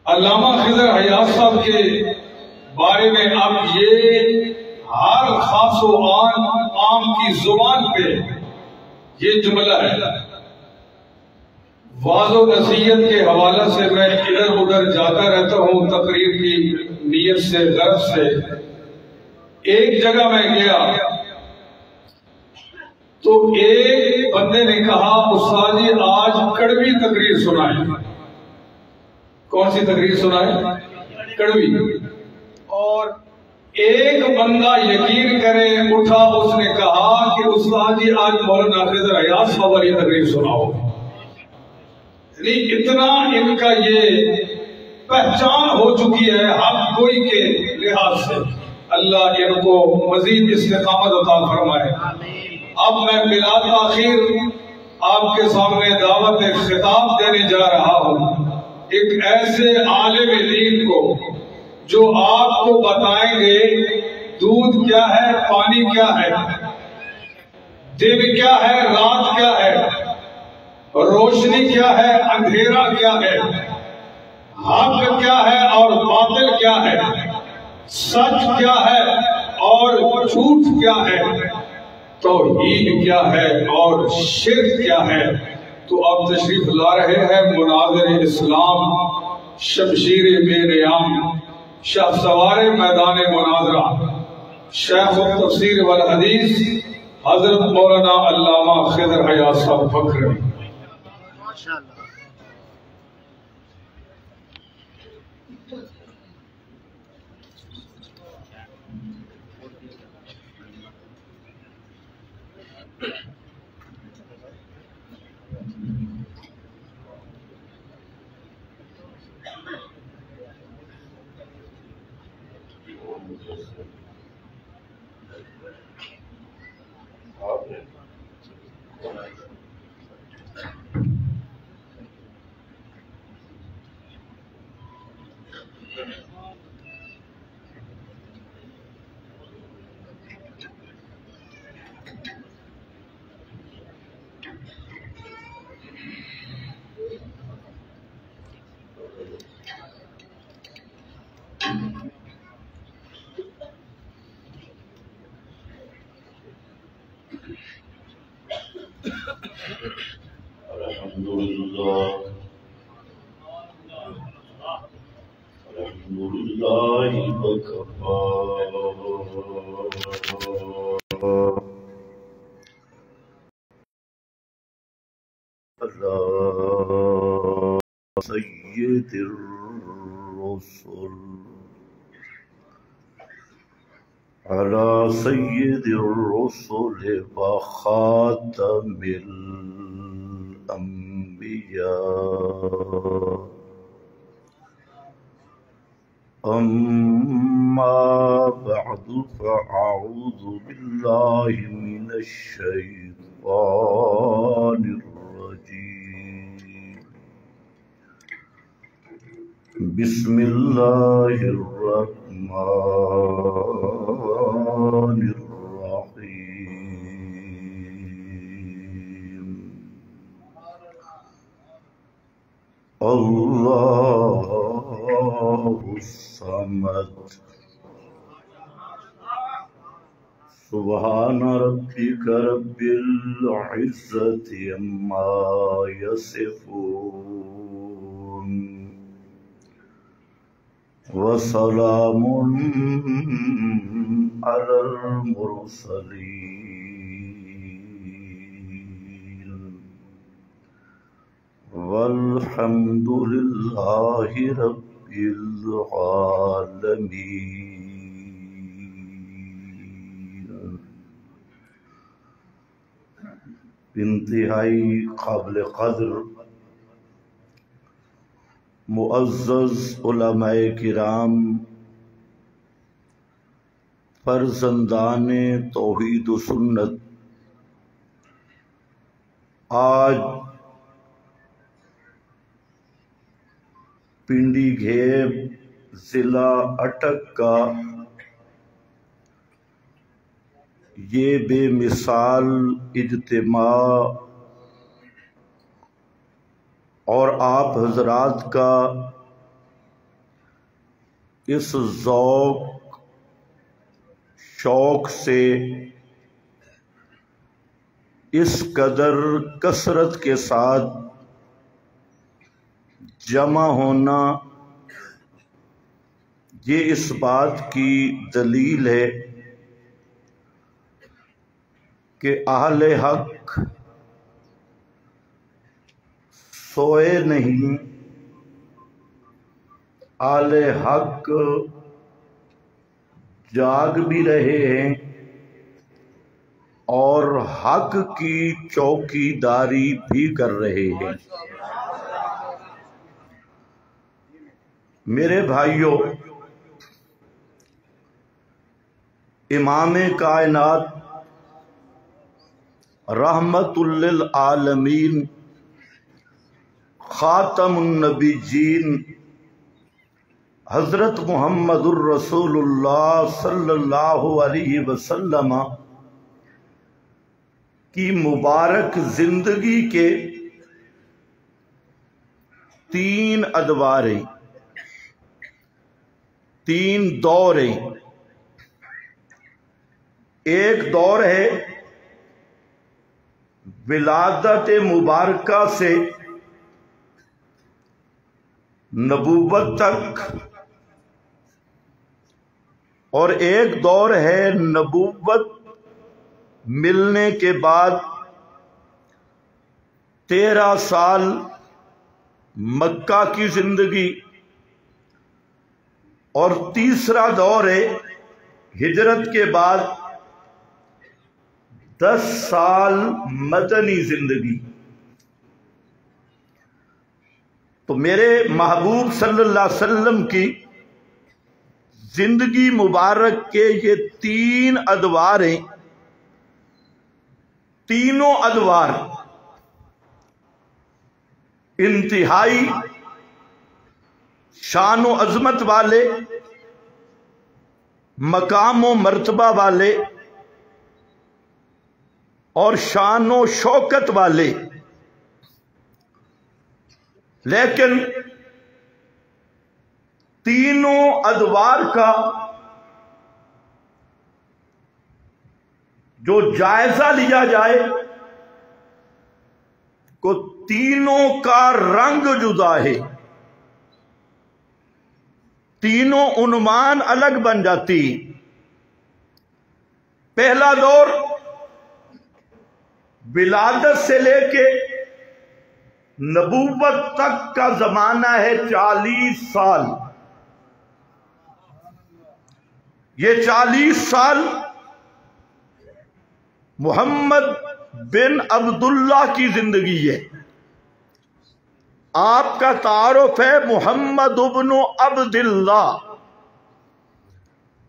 علامہ خضر حیات صاحب کے بارے میں اب یہ ہر خاص و عام کی زبان پہ یہ جملہ ہے. واضح و نصیحت کے حوالے سے میں ادھر ادھر جاتا رہتا ہوں تقریر کی نیت سے غرض سے. ایک جگہ میں گیا تو ایک بندے نے کہا استاد جی آج کڑوی تقریر سنائیں. کون سی تقریر سنائیں؟ کڑوی. اور ایک بندہ یقین کرے اٹھا اس نے کہا کہ استاد جی آج مولانا خضر حیات صاحب والی تقریر سناؤ. یعنی اتنا ان کا یہ پہچان ہو چکی ہے ہر کوئی کے لحاظ سے. اللہ ان کو مزید استقامت عطا فرمائے. اب میں بلا تاخیر آپ کے سامنے دعوت خطاب دینے جا رہا ہوں ایک ایسے عالم دین کو جو آپ کو بتائیں گے دودھ کیا ہے، پانی کیا ہے، دن کیا ہے، رات کیا ہے، روشنی کیا ہے، اندھیرا کیا ہے، حق کیا ہے اور باطل کیا ہے، سچ کیا ہے اور جھوٹ کیا ہے، توحید کیا ہے اور شرک کیا ہے. تو اب تشریف لا رہے ہیں مناظر اسلام شمشیر بے نیام شاہ سوار میدان مناظرہ شیخ التفسیر والحدیث حضرت مولانا علامہ خضر حیات صاحب بکرمی. سید الرسل على سید الرسل وخاتم الانبیاء. اما بعد فاعوذ باللہ من الشیطان الرجیم. بسم اللہ الرحمن الرحیم. اللہ الصمد. سبحان ربک رب العزت عما یصفون وسلام علی المرسلین والحمد للہ رب العالمین. انتہائی قابل قدر معزز علماء کرام، فرزندان توحید و سنت، آج پنڈی گھیب ضلع اٹک کا یہ بے مثال اجتماع اور آپ حضرات کا اس ذوق شوق سے اس قدر کثرت کے ساتھ جمع ہونا، یہ اس بات کی دلیل ہے کہ اہل حق سوئے نہیں، اہل حق جاگ بھی رہے ہیں اور حق کی چوکی داری بھی کر رہے ہیں۔ میرے بھائیوں، امام کائنات رحمت للعالمین خاتم النبیین حضرت محمد الرسول اللہ صلی اللہ علیہ وسلم کی مبارک زندگی کے 3 ادوار، 3 دور ہیں۔ ایک دور ہے ولادت مبارکہ سے نبوت تک، اور ایک دور ہے نبوت ملنے کے بعد 13 سال مکہ کی زندگی، اور تیسرا دور ہے ہجرت کے بعد 10 سال مدنی زندگی۔ تو میرے محبوب صلی اللہ علیہ وسلم کی زندگی مبارک کے یہ 3 ادوار ہیں۔ تینوں ادوار انتہائی شان و عظمت والے، مقام و مرتبہ والے اور شان و شوکت والے، لیکن تینوں ادوار کا جو جائزہ لیا جائے تو تینوں کا رنگ جدا ہے، تینوں عنوان الگ بن جاتی۔ پہلا دور ولادت سے لے کے نبوت تک کا زمانہ ہے 40 سال۔ یہ 40 سال محمد بن عبداللہ کی زندگی ہے۔ آپ کا تعارف ہے محمد ابن عبداللہ،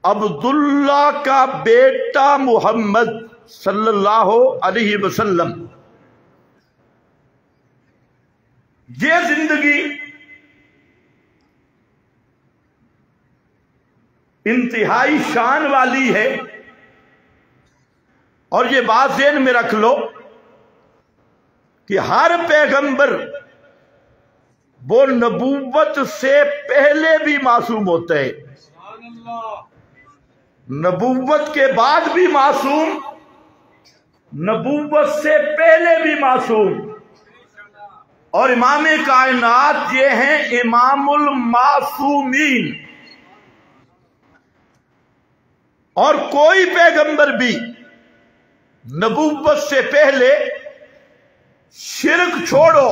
عبداللہ کا بیٹا محمد صلی اللہ علیہ وسلم۔ یہ زندگی انتہائی شان والی ہے، اور یہ بات ذہن میں رکھ لو کہ ہر پیغمبر وہ نبوت سے پہلے بھی معصوم ہوتا ہے، نبوت کے بعد بھی معصوم، نبوت سے پہلے بھی معصوم۔ اور امام کائنات یہ ہیں امام المعصومین، اور کوئی پیغمبر بھی نبوت سے پہلے شرک چھوڑو،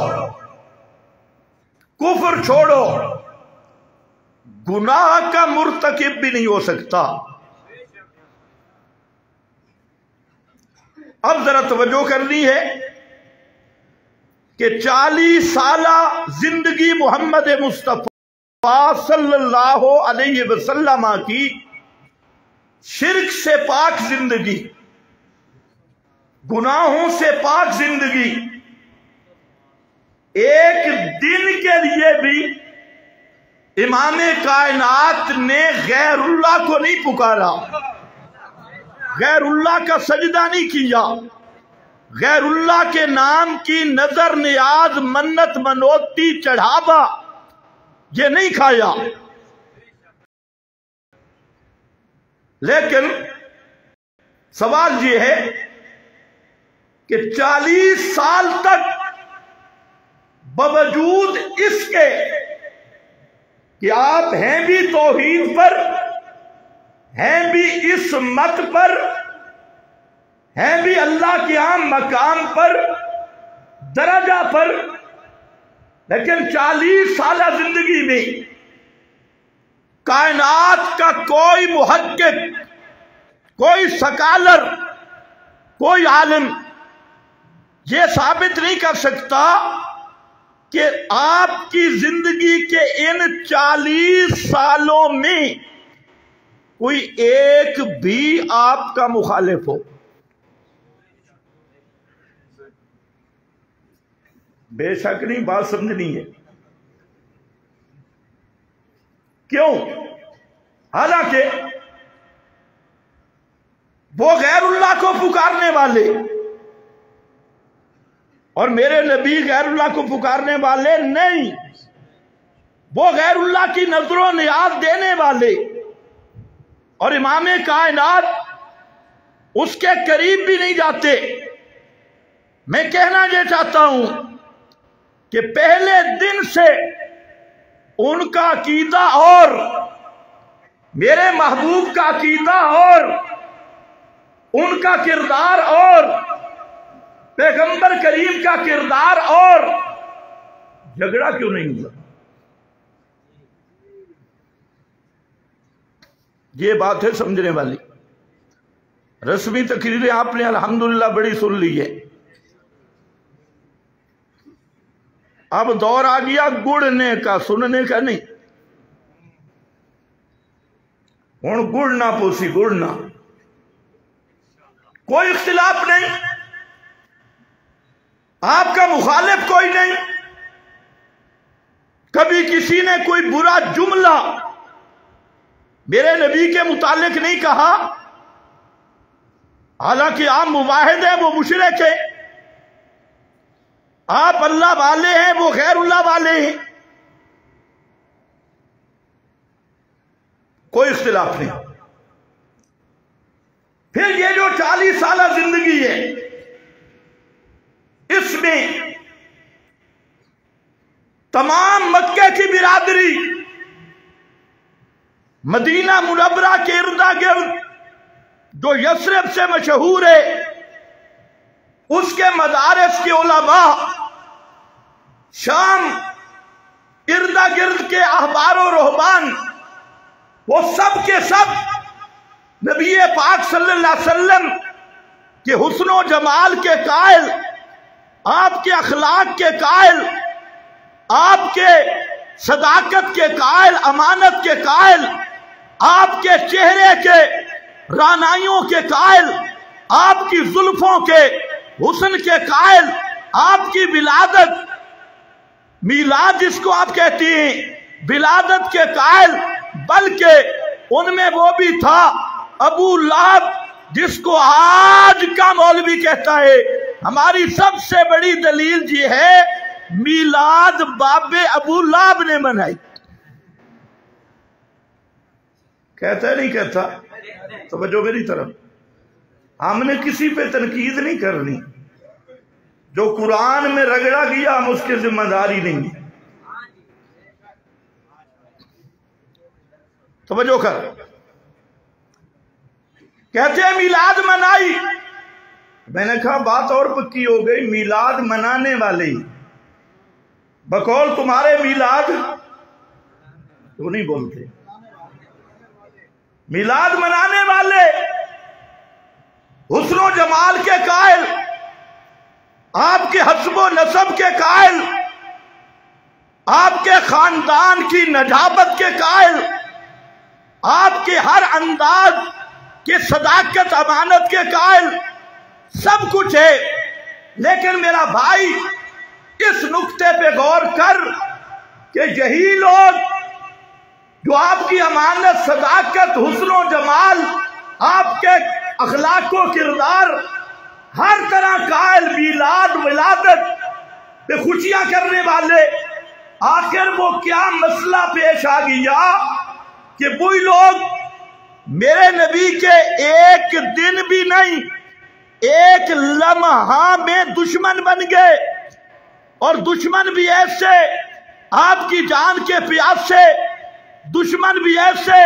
کفر چھوڑو، گناہ کا مرتکب بھی نہیں ہو سکتا۔ اب ذرا توجہ کرنی ہے کہ 40 سالہ زندگی محمد مصطفیٰ صلی اللہ علیہ وسلم کی شرک سے پاک زندگی، گناہوں سے پاک زندگی، ایک دن کے لیے بھی امام کائنات نے غیر اللہ کو نہیں پکارا، غیر اللہ کا سجدہ نہیں کیا، غیر اللہ کے نام کی نظر نیاز منت منوتی چڑھاوا یہ نہیں کھایا، لیکن سوال یہ ہے کہ 40 سال تک باوجود اس کے کہ آپ ہیں بھی توحید پر، ہیں بھی اس مت پر، ہیں بھی اللہ کے عام مقام پر، درجہ پر، لیکن 40 سالہ زندگی میں کائنات کا کوئی محقق، کوئی سکالر، کوئی عالم یہ ثابت نہیں کر سکتا کہ آپ کی زندگی کے ان 40 سالوں میں کوئی ایک بھی آپ کا مخالف ہو۔ بے شک نہیں، بات سمجھنی ہے۔ کیوں؟ حالانکہ وہ غیر اللہ کو پکارنے والے اور میرے نبی غیر اللہ کو پکارنے والے نہیں، وہ غیر اللہ کی نظر و نیاز دینے والے اور امام کائنات اس کے قریب بھی نہیں جاتے۔ میں کہنا یہ چاہتا ہوں کہ پہلے دن سے ان کا عقیدہ اور میرے محبوب کا عقیدہ اور ان کا کردار اور پیغمبر کریم کا کردار اور جھگڑا کیوں نہیں ہوا؟ یہ بات ہے سمجھنے والی۔ رسمی تقریریں آپ نے الحمدللہ بڑی سن لی ہے، اب دور آ گیا گڑنے کا، سننے کا نہیں۔ ہن گڑنا پوسی گڑنا، کوئی اختلاف نہیں، آپ کا مخالف کوئی نہیں، کبھی کسی نے کوئی برا جملہ میرے نبی کے متعلق نہیں کہا، حالانکہ آپ مواحد ہیں، وہ مشرک ہیں، آپ اللہ والے ہیں، وہ غیر اللہ والے ہیں، کوئی اختلاف نہیں۔ پھر یہ جو 40 سالہ زندگی ہے، اس میں تمام مکہ کی برادری مدینہ منورہ کے ارد گرد جو یثرب سے مشہور ہے، اس کے مدارس کے علماء، شام ارد گرد کے احبار و رہبان، وہ سب کے سب نبی پاک صلی اللہ علیہ وسلم کے حسن و جمال کے قائل، آپ کے اخلاق کے قائل، آپ کے صداقت کے قائل، امانت کے قائل، آپ کے چہرے کے رعنائیوں کے قائل، آپ کی زلفوں کے حسن کے قائل، آپ کی ولادت، میلاد جس کو آپ کہتی ہیں، ولادت کے قائل، بلکہ ان میں وہ بھی تھا ابو لہب، جس کو آج کا مولوی کہتا ہے ہماری سب سے بڑی دلیل یہ ہے میلاد باب ابو لہب نے منائی۔ کہتا ہے نہیں کہتا؟ توجہ میری طرف، ہم نے کسی پہ تنقید نہیں کرنی، جو قرآن میں رگڑا گیا ہم اس کے ذمہ داری نہیں۔ توجہ کر، کہتے ہیں میلاد منائی، میں نے کہا بات اور پکی ہو گئی، میلاد منانے والے بقول تمہارے میلاد تو نہیں بولتے، میلاد منانے والے، حسن و جمال کے قائل، آپ کے حسب و نسب کے قائل، آپ کے خاندان کی نجابت کے قائل، آپ کے ہر انداز کے صداقت امانت کے قائل، سب کچھ ہے، لیکن میرا بھائی اس نقطے پہ غور کر کہ یہی لوگ جو آپ کی امانت، صداقت، حسن و جمال، آپ کے اخلاق و کردار، ہر طرح قائل میلاد ولادت پہ خوشیاں کرنے والے، آخر وہ کیا مسئلہ پیش آ گیا کہ وہی لوگ میرے نبی کے ایک دن بھی نہیں، ایک لمحہ میں دشمن بن گئے، اور دشمن بھی ایسے آپ کی جان کے پیاسے، دشمن بھی ایسے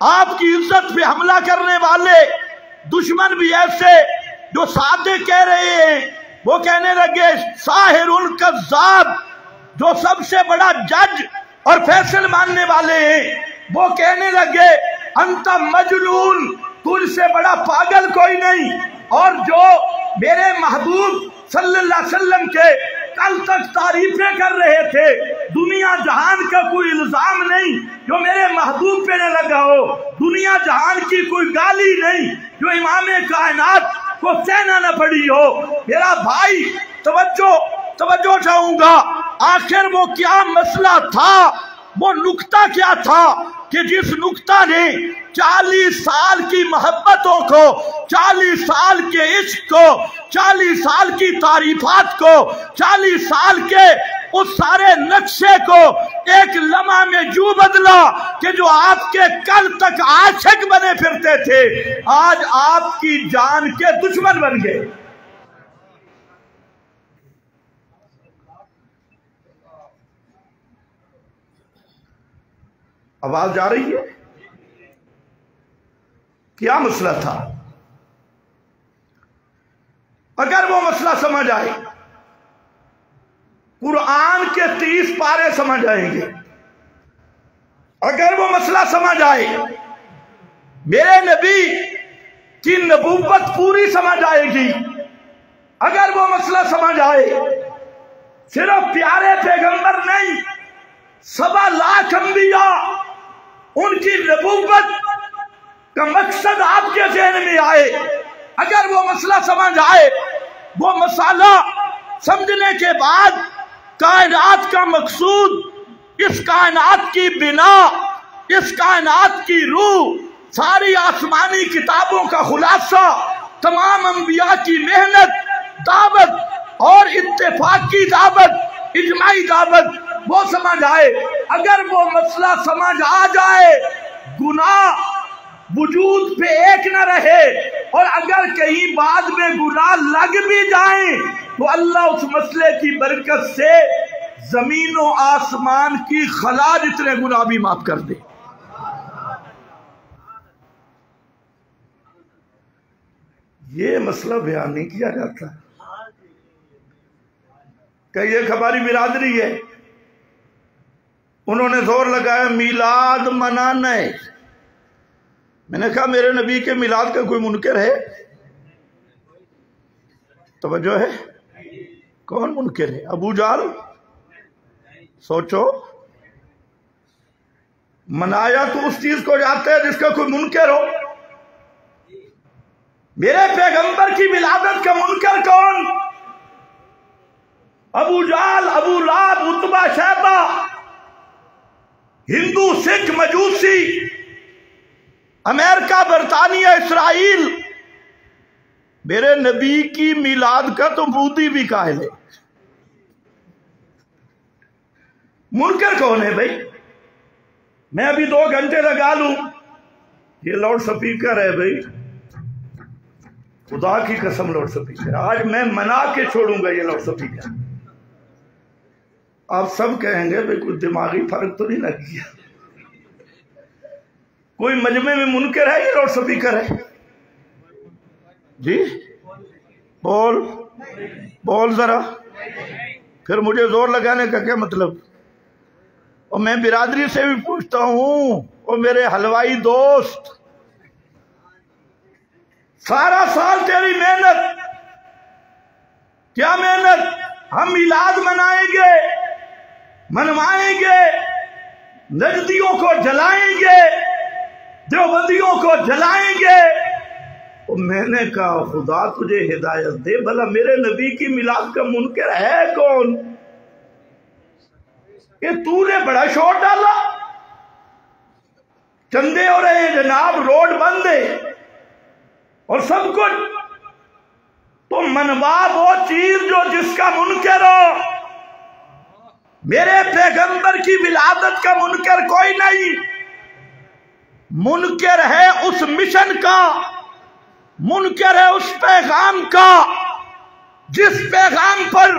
آپ کی عزت پہ حملہ کرنے والے، دشمن بھی ایسے جو سادے کہہ رہے ہیں وہ کہنے لگے ساحر کذاب، جو سب سے بڑا جج اور فیصل ماننے والے ہیں وہ کہنے لگے انت مجنون، تجھ سے بڑا پاگل کوئی نہیں، اور جو میرے محبوب صلی اللہ علیہ وسلم کے کل تک تعریفیں کر رہے تھے، دنیا جہان کا کوئی الزام نہیں جو میرے محبوب پہ نہ لگا ہو، دنیا جہان کی کوئی گالی نہیں جو امام کائنات کو سہنا نہ پڑی ہو۔ میرا بھائی توجہ چاہوں گا، آخر وہ کیا مسئلہ تھا، وہ نکتہ کیا تھا کہ جس نکتہ نے 40 سال کی محبتوں کو، 40 سال کے عشق کو، 40 سال کی تعریفات کو، 40 سال کے اس سارے نقشے کو ایک لمحہ میں جو بدلا کہ جو آپ کے کل تک عاشق بنے پھرتے تھے آج آپ کی جان کے دشمن بن گئے۔ آواز جا رہی ہے؟ کیا مسئلہ تھا؟ اگر وہ مسئلہ سمجھ آئے، قرآن کے 30 پارے سمجھ آئیں گے، اگر وہ مسئلہ سمجھ آئے، میرے نبی کی نبوت پوری سمجھ آئے گی، اگر وہ مسئلہ سمجھ آئے، صرف پیارے پیغمبر نہیں، 7 لاکھ انبیاء، ان کی نبوت کا مقصد آپ کے ذہن میں آئے، اگر وہ مسئلہ سمجھ آئے، وہ مسئلہ سمجھنے کے بعد کائنات کا مقصود، اس کائنات کی بنا، اس کائنات کی روح، ساری آسمانی کتابوں کا خلاصہ، تمام انبیاء کی محنت، دعوت اور اتفاقی دعوت، اجماعی دعوت، وہ سمجھ آئے، اگر وہ مسئلہ سمجھ آ جائے، گناہ وجود پہ ایک نہ رہے، اور اگر کہیں بعد میں گناہ لگ بھی جائیں تو اللہ اس مسئلے کی برکت سے زمین و آسمان کی خلا جتنے گناہ بھی معاف کر دے۔ یہ مسئلہ بیان نہیں کیا جاتا کہ ایک ہماری برادری ہے، انہوں نے زور لگایا میلاد منانا ہے۔ میں نے کہا میرے نبی کے میلاد کا کوئی منکر ہے؟ توجہ ہے؟ کون منکر ہے؟ ابو جہل؟ سوچو، منایا تو اس چیز کو جاتے ہیں جس کا کوئی منکر ہو۔ میرے پیغمبر کی ولادت کا منکر کون؟ ابو جہل، ابو لہب، عتبہ، شیبہ، ہندو، سکھ، مجوسی، امریکہ، برطانیہ، اسرائیل، میرے نبی کی میلاد کا تو بودی بھی قائل ہے۔ منکر کون ہے بھائی؟ میں ابھی 2 گھنٹے لگا لوں، یہ لاؤڈ سپیکر ہے بھائی، خدا کی قسم لاؤڈ سپیکر، آج میں منا کے چھوڑوں گا یہ لاؤڈ سپیکر۔ آپ سب کہیں گے بھائی کوئی دماغی فرق تو نہیں لگ گیا، کوئی مجمع میں منکر ہے یہ لاؤڈ سپیکر ہے؟ جی بول ذرا، پھر مجھے زور لگانے کا کیا مطلب؟ اور میں برادری سے بھی پوچھتا ہوں، اور میرے حلوائی دوست، سارا سال تیری محنت، کیا محنت؟ ہم میلاد منائیں گے، منوائیں گے، نجدیوں کو جلائیں گے، دیوبندیوں کو جلائیں گے۔ تو میں نے کہا خدا تجھے ہدایت دے، بھلا میرے نبی کی میلاد کا منکر ہے کون؟ کہ تو نے بڑا شور ڈالا، چندے ہو رہے ہیں جناب، روڈ بند ہے اور سب کچھ، تو منوا وہ چیز جو جس کا منکر ہو. میرے پیغمبر کی ولادت کا منکر کوئی نہیں. منکر ہے اس مشن کا، منکر ہے اس پیغام کا جس پیغام پر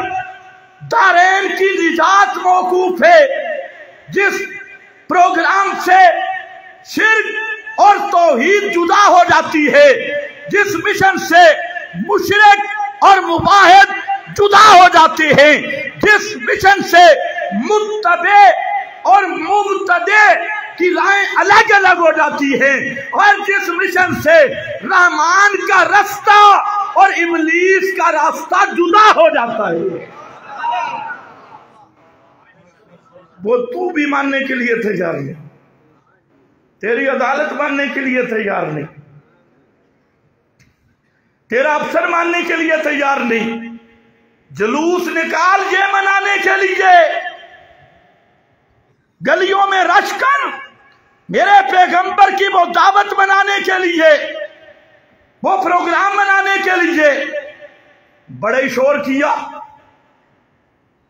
دارین کی نجات موقوف ہے، جس پروگرام سے شرک اور توحید جدا ہو جاتی ہے، جس مشن سے مشرک اور مباحد جدا ہو جاتے ہیں، جس مشن سے متبع اور مبتدع کی رائیں الگ الگ ہو جاتی ہیں، اور جس مشن سے رحمان کا راستہ اور ابلیس کا راستہ جدا ہو جاتا ہے، وہ تو بھی ماننے کے لیے تیار ہے، تیری عدالت ماننے کے لیے تیار نہیں، تیرا افسر ماننے کے لیے تیار نہیں. جلوس نکال یہ منانے کے لیے، گلیوں میں رش کر میرے پیغمبر کی وہ دعوت منانے کے لیے، وہ پروگرام منانے کے لیے بڑے شور کیا.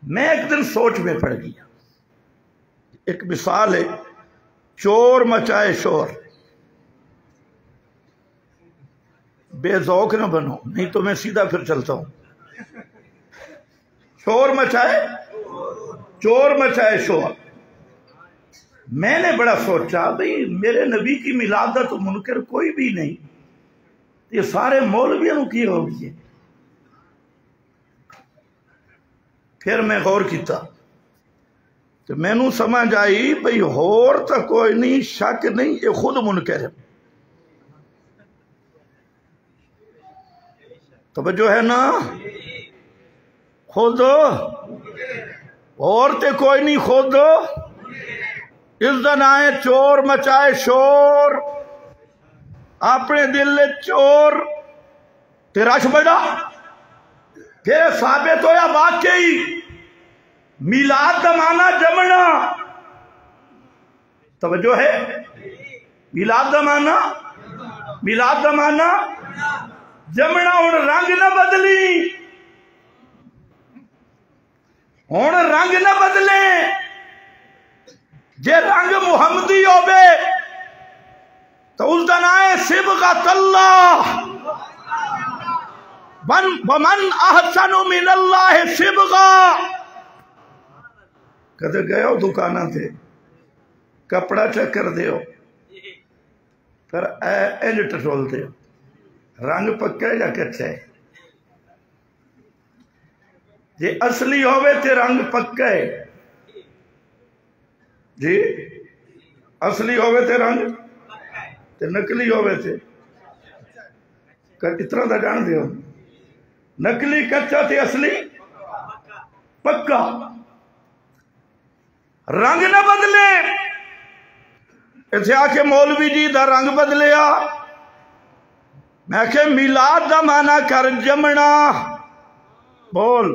میں ایک دن سوچ میں پڑ گیا. ایک مثال ہے، چور مچائے شور. بے ذوق نہ بنو، نہیں تو میں سیدھا پھر چلتا ہوں. چور مچائے شور. میں نے بڑا سوچا بھئی میرے نبی کی ملادت منکر کوئی بھی نہیں، یہ سارے مولویوں کی ہوگی. پھر میں غور کیتا تو میں نو سمجھ آئی بھئی ہور تو کوئی نہیں، شک نہیں، یہ خود منکر ہے. توجہ ہے نا؟ خود اور تے کوئی نہیں، خود اس دن آئے چور مچائے شور، اپنے دل چور تے رش بڑا. پھر ثابت ہویا واقعی میلاد دا معنی جمنا. توجہ ہے؟ میلاد دا معنی جمنا. ہن رنگ نہ بدلی، ہن رنگ نہ بدلے. جے رنگ محمدی ہوبے تو اس دن آئے صبغۃ اللہ، ومن احسن من اللہ صبغہ. کدے گئے ہو دکانہ تھے کپڑا چکر دے ہو پھر اینج ٹٹول دے ہو، رنگ پکا ہے یا کچا ہے؟ جی اصلی ہوئے تے رنگ پکا ہے، جی اصلی ہوئے تے رنگ تے نکلی ہوئے تے اتنا دا جان دے ہو. نکلی کچا تے اصلی پکا. رنگ نہ بدلے. ایسے آکے مولوی جی دا رنگ بدلیا. میں کہ میلاد دا معنی کر جمنا. بول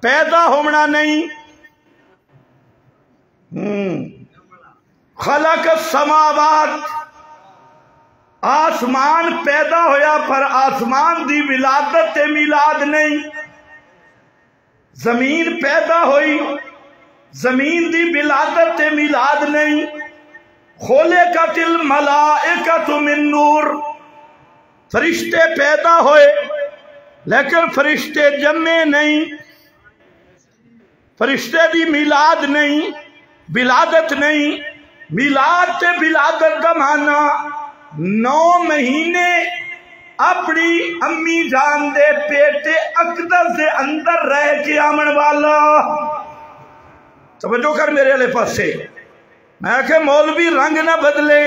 پیدا ہونا نہیں. خلق السماوات، آسمان پیدا ہویا پر آسمان دی ولادت تے میلاد نہیں. زمین پیدا ہوئی، زمین دی ولادت تے میلاد نہیں. خلقت الملائکۃ من نور، فرشتے پیدا ہوئے لیکن فرشتے جمے نہیں. فرشتے دی میلاد نہیں، ولادت نہیں. میلاد تے ولادت دا معنی 9 مہینے اپنی امی جان دے پیٹے اقدس دے اندر رہ کے آمن والا. توجہ کر میرے لئے پاس سے. میں کہ مولوی رنگ نہ بدلے.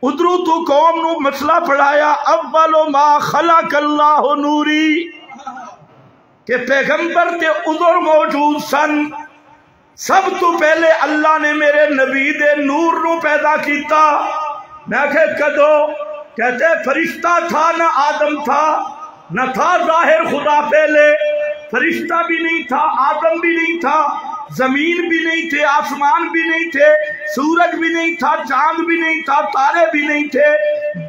ادھرو تو قوم نو مسئلہ پڑھایا اول ما خلق اللہ نوری، کہ پیغمبر تے ادھر موجود سن. سب تو پہلے اللہ نے میرے نبی دے نور نو پیدا کیتا. میں کہ کدو؟ کہتے فرشتہ تھا نہ آدم تھا، نہ تھا ظاہر خدا پہلے. فرشتہ بھی نہیں تھا، آدم بھی نہیں تھا، زمین بھی نہیں تھے، آسمان بھی نہیں تھے، سورج بھی نہیں تھا، چاند بھی نہیں تھا، تارے بھی نہیں تھے،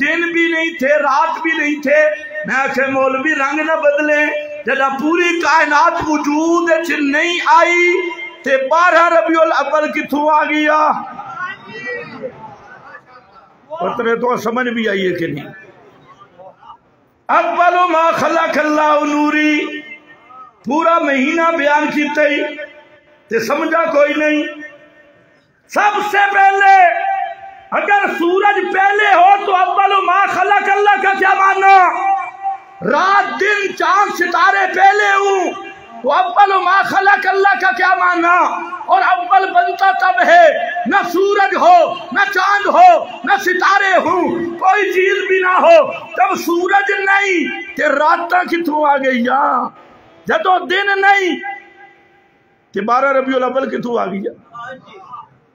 دن بھی نہیں تھے، رات بھی نہیں تھے. میں آخے مولوی رنگ نہ بدلے جدا پوری کائنات وجود نہیں آئی تے 12 ربیع الاول کتھوں آ گیا؟ پترے تو سمجھ بھی آئیے کہ نہیں؟ اول ما خلق اللہ نوری پورا مہینہ بیان کیتا ہی تے سمجھا کوئی نہیں۔ سب سے پہلے اگر سورج پہلے ہو تو اول ما خلق اللہ کا کیا معنی؟ رات دن چاند ستارے پہلے ہوں تو اول ما خلق اللہ کا کیا معنی؟ اور اول بنتا تب ہے نہ سورج ہو نہ چاند ہو نہ ستارے ہوں کوئی چیز بھی نہ ہو تب سورج نہیں کہ راتاں کتوں آ گئی جدو دن نہیں کہ 12 ربیع الاول کتوں آ گئی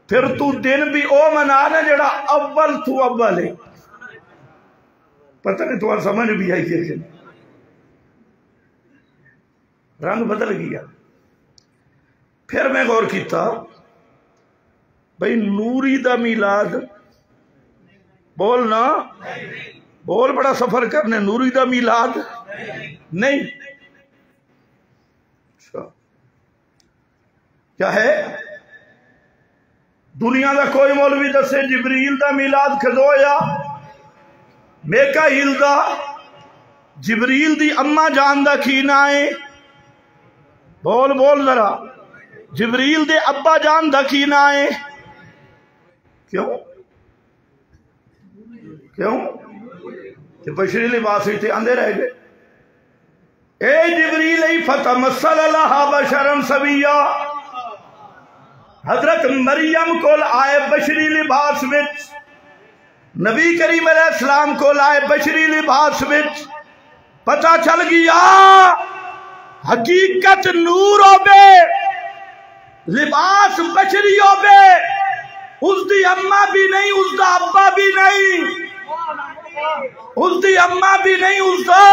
پھر تو دن بھی او منانا جڑا اول تو اول ہے۔ پتہ نہیں تو سمجھ بھی آئی کہ رنگ بدل گیا۔ پھر میں غور کیتا بھئی نوری دا میلاد بولنا بول بڑا سفر کرنے نوری دا میلاد نہیں کیا ہے؟ دنیا دا کوئی مولوی دسے جبریل دا میلاد کدو یا میکائیل دا جبریل دی اما جان دا کی نائے بول بول ذرا جبریل دے ابا جان دا کی نائے کیوں کہ بشری لباس ہی تھے اندھے رہ گئے۔ اے جبریل ای فتمثل لہا بشرا سویا حضرت مریم کو آئے بشری لباس وچ نبی کریم علیہ السلام کو آئے بشری لباس وچ پتہ چل گیا حقیقت نور ہو بے لباس بشری ہو بے اس دی اماں بھی نہیں اس دا ابا بھی نہیں اس دی اماں بھی نہیں اس دا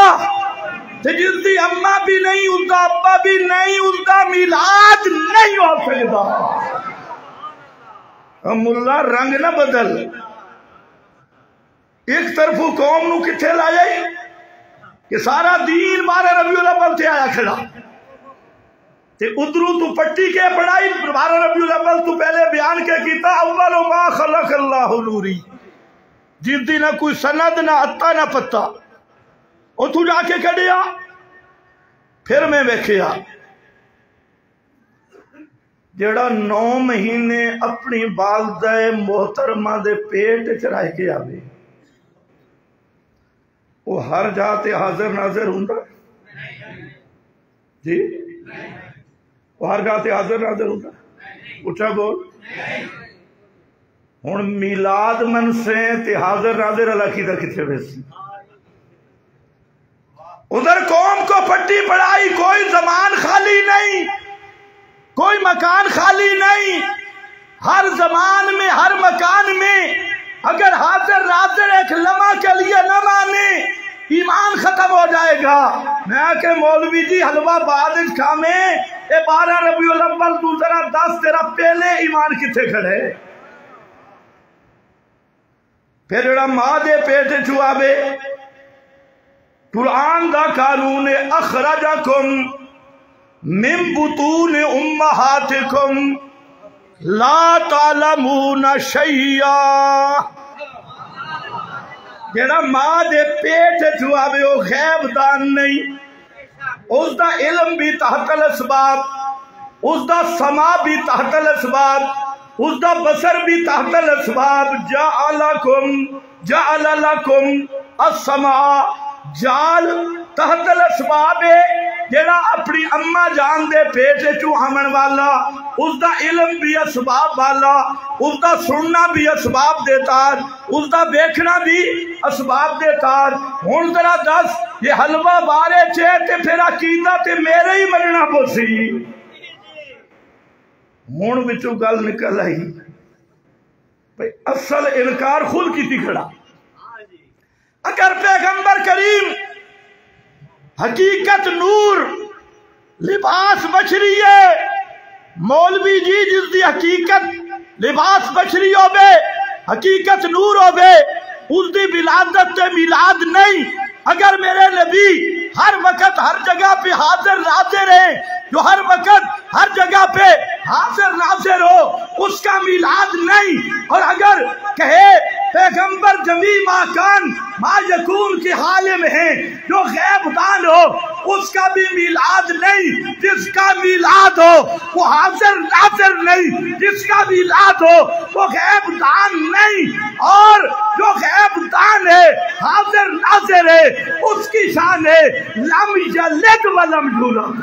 جس دی اماں بھی نہیں اس دا ابا بھی نہیں اس دا میلاد نہیں ہو سکتا۔ اللہ رنگ نہ بدل ایک طرف قوم نو کتھے لائے کہ سارا دین 12 ربیع الاول تے آیا کھڑا تے ادھروں تو پٹی کے پڑھائی 12 ربیع الاول تو پہلے بیان کے کیتا اول ما خلق اللہ نوری جس دی نہ کوئی سند نہ اتا نہ پتا اتھو جا کے کڑیا پھر میں ویکھیا جڑا 9 مہینے اپنی والدہ محترمہ دے پیٹ چرائے کے آوے وہ ہر جاتے حاضر ناظر ہوں جی وہ ہر جاتے حاضر ناظر ہوں اچھا بول ہون میلاد من سے تے حاضر ناظر اللہ کی دا کتھے ویسی ادھر قوم کو پٹی پڑائی کوئی زمان خالی نہیں کوئی مکان خالی نہیں ہر زمان میں ہر مکان میں اگر حاضر ناظر ایک لمحہ کے لیے نہ مانے ایمان ختم ہو جائے گا۔ میں کہ مولوی جی حلوہ بادش کھامے اے 12 ربیع الاول دوسرا 10 تیرا پہلے ایمان کتھے کھڑے پھر جڑا ماں دے پیٹ چوابے قرآن دا قانون اخرجکم من بطون امہاتکم لا تعلمون شیئا جڑا ماں دے پیٹ چوابے وہ غیب دان نہیں اس دا علم بھی تحت الاسباب اس دا سما بھی تحت الاسباب اس دا بصر بھی تحت الاسباب جعل لکم السماء جال تحت الاسباب ہے جڑا اپنی اماں جان دے پیٹ چو ہمن والا اس دا علم بھی اسباب والا اس دا سننا بھی اسباب دیتا اس دا بیکھنا بھی اسباب دیتا ہون ذرا دس یہ حلوہ بارے چھے تے پھر عقیدہ تے میرے ہی مننا پوسی ہون بچو گل نکل آئی بھئی اصل انکار خود کی تھی کھڑا اگر پیغمبر کریم حقیقت نور لباس بشری ہے مولوی جی جس دی حقیقت لباس بشری ہو بے حقیقت نور ہو بے اس دی ولادت تے میلاد نہیں اگر میرے نبی ہر وقت ہر جگہ پہ حاضر ناظر ہے، جو ہر وقت ہر جگہ پہ حاضر ناظر ہو، اس کا میلاد نہیں. اور اگر کہے پیغمبر جمیع ما کان ما یکون کے عالم ہیں، جو غیب دان ہو، اس کا بھی میلاد نہیں. جس کا میلاد ہو وہ حاضر ناظر نہیں، جس کا میلاد ہو وہ غیب دان نہیں. اور جو غیب دان ہے، حاضر ناظر ہے، اس کی شان ہے لم یلد ولم یولد.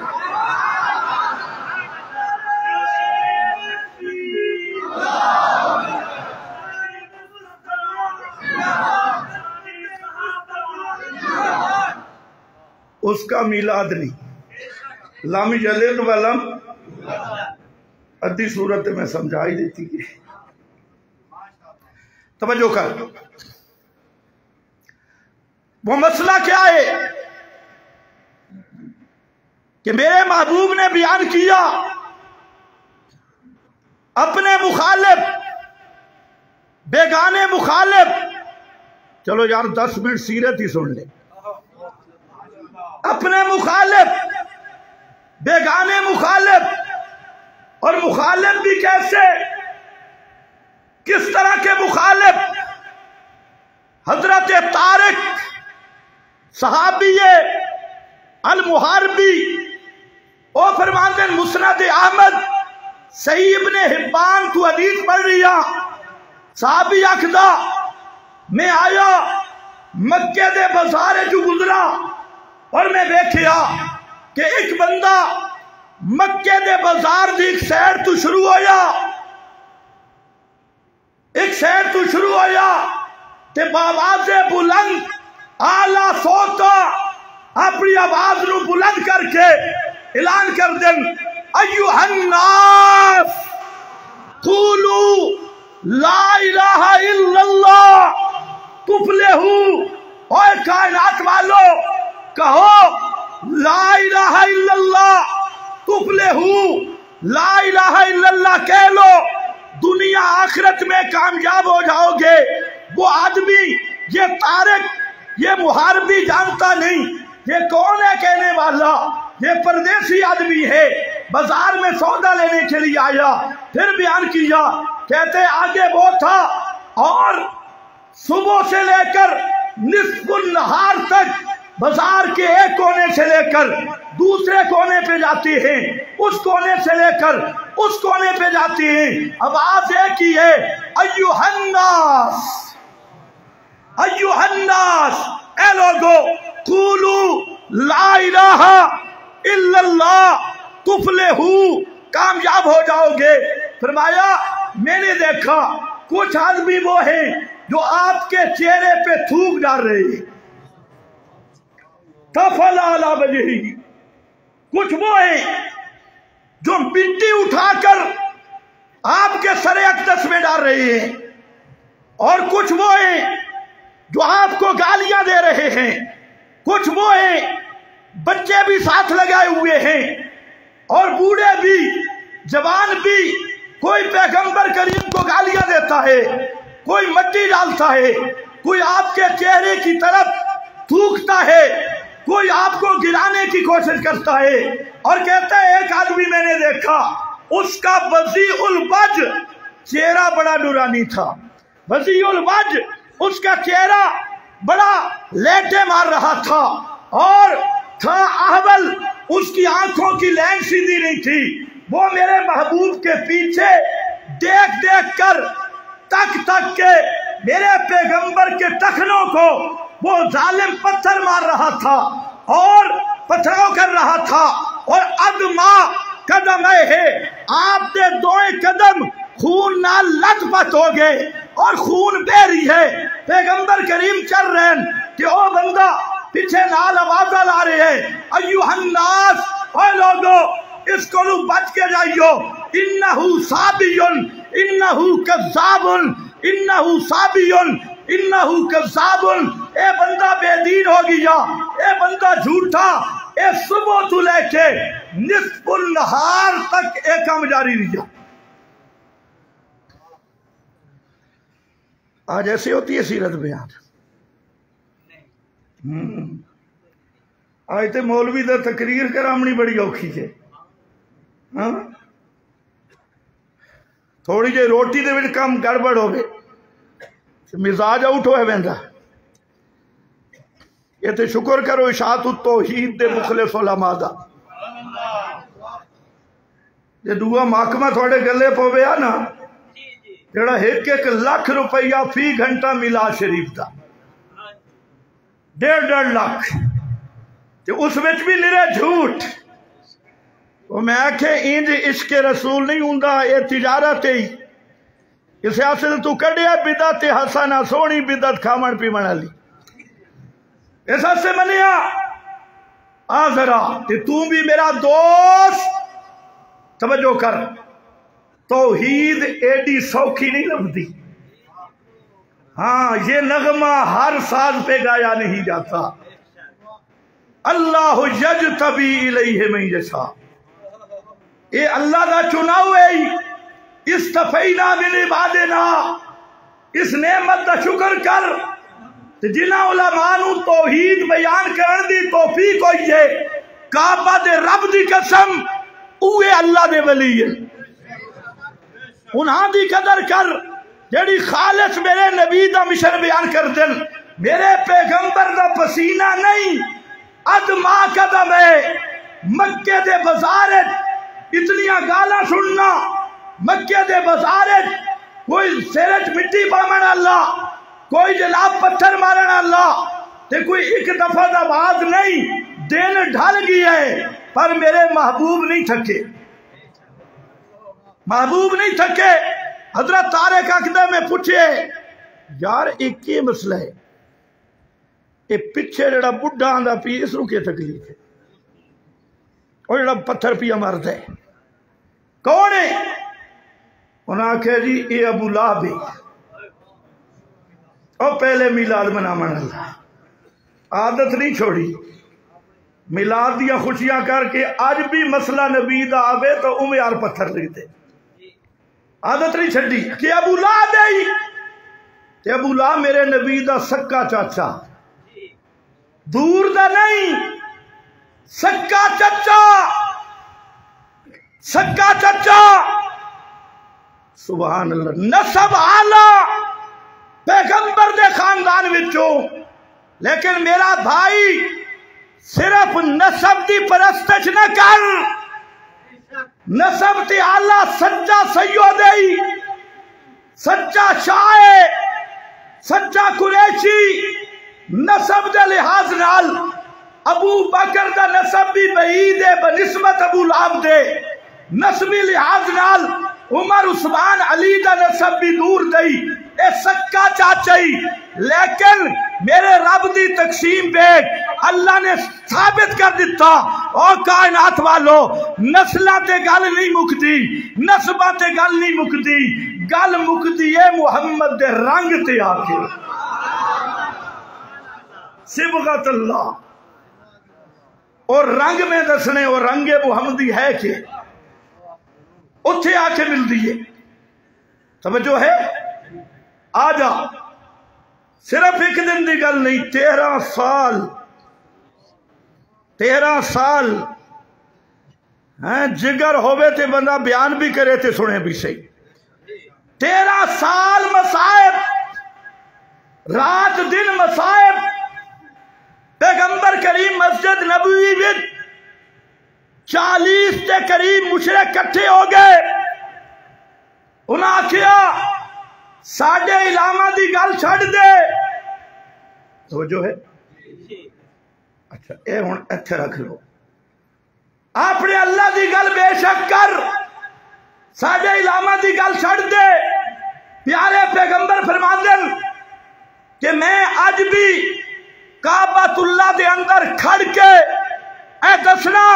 اس کا میلاد نہیں، لم یلد ولم. ادھی صورت میں سمجھائی دیتی ہے. توجہ کر، وہ مسئلہ کیا ہے کہ میرے محبوب نے بیان کیا اپنے مخالف، بیگانے مخالف. چلو یار 10 منٹ سیرت ہی سن لے. اپنے مخالف، بیگانے مخالف، اور مخالف بھی کیسے، کس طرح کے مخالف؟ حضرت طارق صحابی المحاربی او فرماتے ہیں مسند احمد صحیح ابن حبان تو حدیث پڑھ رہا. صحابی اکھدا میں آیا مکے دے بازار جو گزرا اور میں دیکھیا کہ ایک بندہ مکے دے بازار دی ایک سیر تو شروع ہویا، ایک سیر تو شروع ہویا تے بآواز بلند اعلیٰ صوتا اپنی آواز نو بلند کر کے اعلان کر دیں ایوہ الناس قولوا لا الہ الا اللہ تفلحوا. اے کائنات والو کہو لا الہ الا اللہ تفلحوا، لا الہ الا اللہ کہہ لو، دنیا آخرت میں کامیاب ہو جاؤ گے. وہ آدمی، یہ طارق، یہ محاربی جانتا نہیں یہ کون ہے کہنے والا. یہ پردیسی آدمی ہے، بازار میں سودا لینے کے لیے آیا. پھر بیان کیا، کہتے آگے وہ تھا اور صبح سے لے کر نصف النہار تک بازار کے ایک کونے سے لے کر دوسرے کونے پہ جاتی ہیں، اس کونے سے لے کر اس کونے پہ جاتی ہیں. آواز ایک ہی ہے ایوہ الناس، ایوہ الناس، اے لوگو قولوا لا الہ الا اللہ تفلحوا، کامیاب ہو جاؤ گے. فرمایا میں نے دیکھا کچھ آدمی وہ ہیں جو آپ کے چہرے پہ تھوک ڈال رہے ہیں، تفل علی وجہہ. کچھ وہ ہیں جو مٹی اٹھا کر آپ کے سر اقدس میں ڈال رہے ہیں، اور کچھ وہ ہیں جو آپ کو گالیاں دے رہے ہیں. کچھ وہ ہیں بچے بھی ساتھ لگائے ہوئے ہیں اور بوڑھے بھی، جوان بھی. کوئی پیغمبر کریم کو گالیاں دیتا ہے، کوئی مٹی ڈالتا ہے، کوئی آپ کے چہرے کی طرف تھوکتا ہے، کوئی آپ کو گرانے کی کوشش کرتا ہے. اور کہتا ہے ایک آدمی میں نے دیکھا اس کا وضیع الوجہ، چہرہ بڑا نورانی تھا، وضیع الوجہ، اس کا چہرہ بڑا لیٹے مار رہا تھا، اور تھا احول، اس کی آنکھوں کی لین سیدھی نہیں تھی. وہ میرے محبوب کے پیچھے دیکھ دیکھ کر تک تک کے میرے پیغمبر کے ٹخنوں کو وہ ظالم پتھر مار رہا تھا اور پتھروں کر رہا تھا. اور ادما قدم ہے، آپ نے دوئے قدم خون نال لت پت ہو گئے اور خون بہ رہی ہے. پیغمبر کریم چل رہے ہیں کہ او بندہ پیچھے نال آوازہ لا رہے ہیں ایوہ الناس، اے لوگو اس کو لوگ بچ کے جائیو، انہو صابیون، انہو کذابن، انہو صابیون، انہو کذابن. اے بندہ بے دین ہو گیا، اے بندہ جھوٹا. اے صبح تو لے کے نصف النہار تک ایک کام جاری رہا. آج ایسے ہوتی ہے سیرت بیان؟ آج تے مولوی دا تقریر کرامنی بڑی اوکھی ہے. ہاں تھوڑی جی روٹی دے وچ کم گڑبڑ ہوگی مزاج آؤٹ ہوئے ویندا. یہ تے شکر کرو اشاعت التوحید دے مخلص علماء دا. جے دعا محکمہ تھوڑے گلے پوے آ نا جڑا 1 روپیہ فی گھنٹہ میلاد شریف دا 1.5 لاکھ تے اس وچ بھی نرے جھوٹ. وہ میں آکھے انج عشق رسول نہیں ہوندا یہ تجارت ہی. اس حاصل تو کڈیا بدعت حسنہ سونی بدعت کھاون پیون والی اس سے منیا آ ذرا تے تو بھی میرا دوست توجہ کر. توحید ایڈی سوکھی نہیں لگتی. ہاں یہ نغمہ ہر ساز پہ گایا نہیں جاتا. اللہ یجتبی الیہ من یشاء. یہ اللہ دا چناؤ ہے. استفینا من عبادنا. اس نعمت دا شکر کر جنہاں علماء نو توحید بیان کرن دی توفیق ہوئی ہے. کعبہ دے رب دی قسم اوے اللہ دے ولی ہے. انہاں دی قدر کر جیڑی خالص میرے نبی دا مشن بیان کر دن. میرے پیغمبر دا پسینہ نہیں ادما قدم ہے. مکے دے بازارت اتنیاں گالاں سننا. مکے دے بازارت کوئی سیرت مٹی پامن اللہ کوئی جناب پتھر مارن اللہ تے کوئی ایک دفعہ دا باز نہیں. دن ڈھل گئی ہے پر میرے محبوب نہیں تھکے. محبوب نہیں تھکے. حضرت طارق عقدہ میں پوچھے یار ایک یہ مسئلہ ہے یہ پچھے جڑا بڈھا آندا پی اس نو کیا تکلیف ہے اور جڑا پتھر پیا مرد ہے کون ہے؟ انہاں آکھیا جی یہ ابو لہب ہے. اور پہلے میلاد منامن اللہ عادت نہیں چھوڑی. میلاد دیا خوشیاں کر کے آج بھی مسئلہ نبی دا آوے تو یار پتھر لگتے. عادت نہیں چھڑی کہ ابو لہب ہے. تے ابو لہب میرے نبی دا سکا چاچا دور دا نہیں سکا چچا. سکا چچا سبحان اللہ. نسب آلہ پیغمبر دے خاندان وچوں. لیکن میرا بھائی صرف نسب دی پرستش نہ کر. نسب تے آلہ سچا سید ہے سچا شاہ سچا قریشی. نسب دے لحاظ نال ابو بکر دا نسب بھی بعید ہے بنسبت ابو لہب دے. نسبی لحاظ نال عمر عثمان علی دا نسب بھی دور دئی. اے سکا چاچائی. لیکن میرے رب دی تقسیم پہ اللہ نے ثابت کر دیتا اور کائنات والو نسلہ تے گل نہیں مکتی نسبہ تے گل نہیں مکتی. گل مکتی ہے محمد دے رنگ تے آکے. صبغت اللہ اور رنگ میں دسنے اور رنگ محمدی ہے کہ اتھے آ کے مل دیئے. توجہ ہے آجا صرف ایک دن دی گل نہیں 13 سال جگر ہوئے تے بندہ بیان بھی کرے تے سنے بھی صحیح. 13 سال مصائب رات دن مصائب. پیغمبر کریم مسجد نبوی میں 40 کے قریب مشرک کٹھے ہو گئے. انہاں کیا ساڑھے علامہ دی گل چھڑ دے. توجہ ہے اچھا اے ہن ایتھے رکھ لو. اپنے اللہ دی گل بے شک کر ساڑھے علامہ دی گل چھڑ دے. پیارے پیغمبر فرماندے کہ میں اج بھی کعبۃ اللہ دے اندر کھڑ کے اے دسنا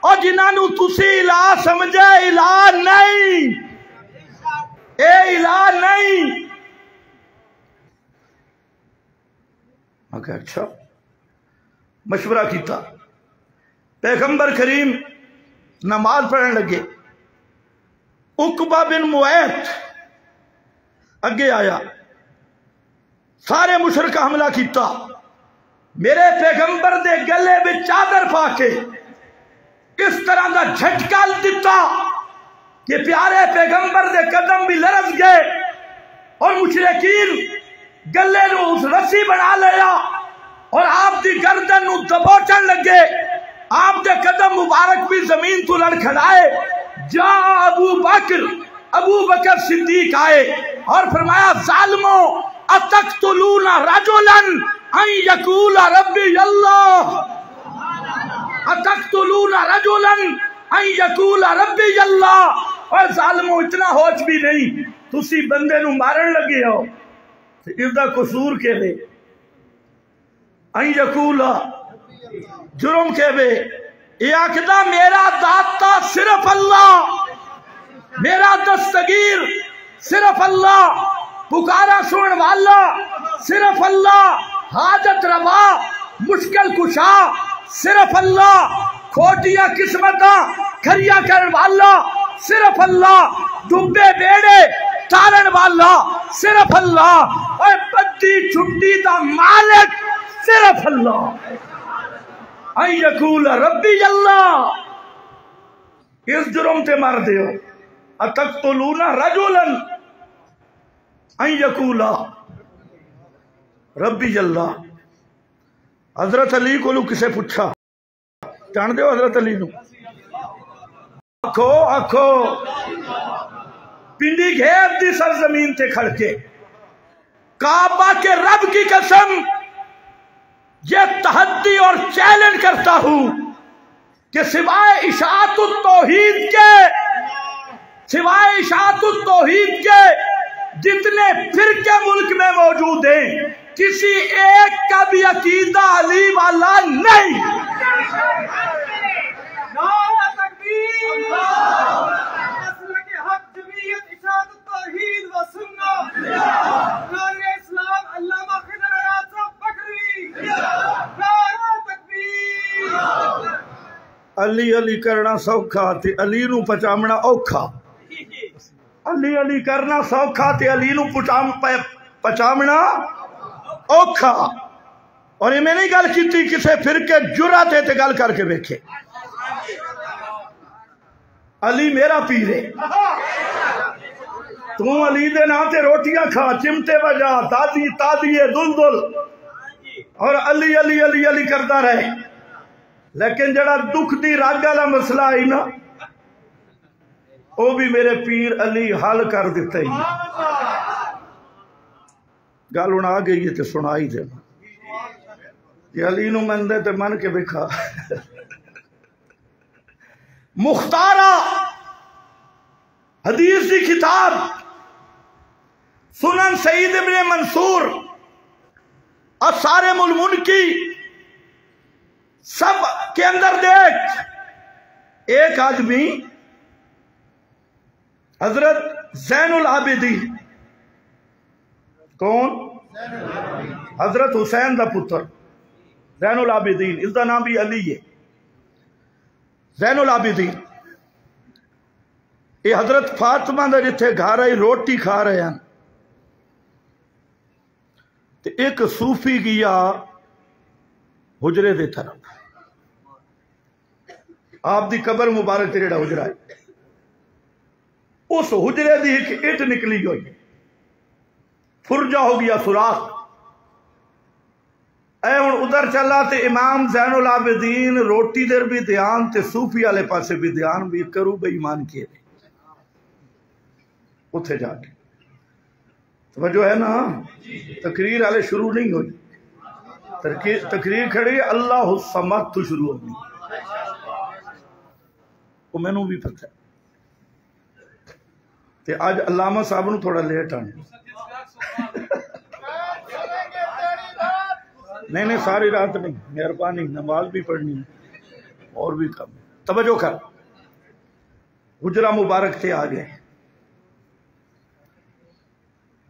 اور جنہاں نو تسی الہ سمجھے الہ نہیں اے الہ نہیں. اچھا مشورہ کیتا. پیغمبر کریم نماز پڑھنے لگے. عقبہ بن معیط اگے آیا. سارے مشرکہ حملہ کیتا. میرے پیغمبر دے گلے میں چادر پا کے اس طرح دا جھٹکا دیتا کہ پیارے پیغمبر دے قدم بھی لرز گئے اور مشرکین گلے نو اس رسی بنا لیا اور آپ دی گردن نو دبوچن لگے. آپ دے قدم مبارک بھی زمین تو لڑکھڑائے. جا ابو بکر صدیق آئے اور فرمایا ظالموں اتقتلون رجلا ان یقول ربی اللہ، اتقتلون رجلا ان یقول ربی اللہ. اور ظالموں اتنا ہوش بھی نہیں، تسی بندے نو مارن لگے ہو. اس دا قصور کے وے ان یقول جرم کے وے یہ آکھدا میرا داتا صرف اللہ، میرا دستگیر صرف اللہ، پکارا سن والا صرف اللہ، حاجت روا مشکل کشا صرف اللہ، کھوٹیاں قسمتاں کھریا کرن والا صرف اللہ، ڈبے بیڑے تارن والا صرف اللہ، اور بدی چھٹی دا مالک صرف اللہ. ان یقول ربی اللہ، اس جرم تے مر دیو. اتقتلون رجلا ان یقول ربی اللہ. حضرت علی کو کسے پوچھا، جان دیو حضرت علی نو؟ آکھو پنڈی گھیر دی سرزمین تے کھڑ کے کعبہ کے رب کی قسم یہ تحدی اور چیلنج کرتا ہوں کہ سوائے اشاعت التوحید کے جتنے فرقے ملک میں موجود ہیں کسی ایک کا بھی عقیدہ علی والا نہیں. نعرہ تکبیر، مسلک حق جمعیت اشاعت التوحید و سنت، نعرہ اسلام علامہ خضر حیات صاحب بکری، نعرہ تکبیر. علی علی کرنا سوکھا تے علی نو پچامنا اوکھا. علی علی کرنا سوکھا تے علی نو پچامنا اوکھا. اور یہ میں نہیں گل کیتی کسے فرقے جرات تے گل کر کے ویکھے. علی میرا پیر ہے، تو علی دے نا تے روٹیاں کھا، چمٹے بجا، دادی دلدل، اور علی علی علی علی کرتا رہے. لیکن جڑا دکھ دی رگ والا مسئلہ آئی نا وہ بھی میرے پیر علی حل کر دیتا ہی. گل ہوں آ گئی ہے تو سنا ہی دینا. یہ علی نو من دے تے من کے بکھا. مختارہ حدیث کی کتاب سنن سعید ابن منصور اثارم المنکی سب کے اندر دیکھ ایک آدمی حضرت زین العابدین، کون؟ حضرت حسین دا پتر زین العابدین، اس دا نام بھی علی ہے. زین العابدین یہ حضرت فاطمہ دا جتھے گھر آئی روٹی کھا رہے ہیں تو ایک صوفی گیا حجرے دے طرف. آپ دی قبر مبارک تے جڑا حجرہ ہے اس حجرے دی ایک اٹ نکلی ہوئی، فرجا ہو گیا سوراخ. اے ہن ادھر چلا تے امام زین العابدین روٹی در بھی دھیان تے صوفی والے پاسے بھی دھیان بھی کرو بے ایمان کیے اتھے جا کے. توجہ ہے نا؟ تقریر والے شروع نہیں ہوئی، تقریر کھڑی اللہ الصمد تو شروع ہوگی. وہ میں نو بھی پتہ ہے تے آج علامہ صاحب نو تھوڑا لیٹ آنے. نہیں ساری رات نہیں، مہربانی نماز بھی پڑھنی ہے اور بھی کام. توجہ کر، حجرہ مبارک تے آ گئے.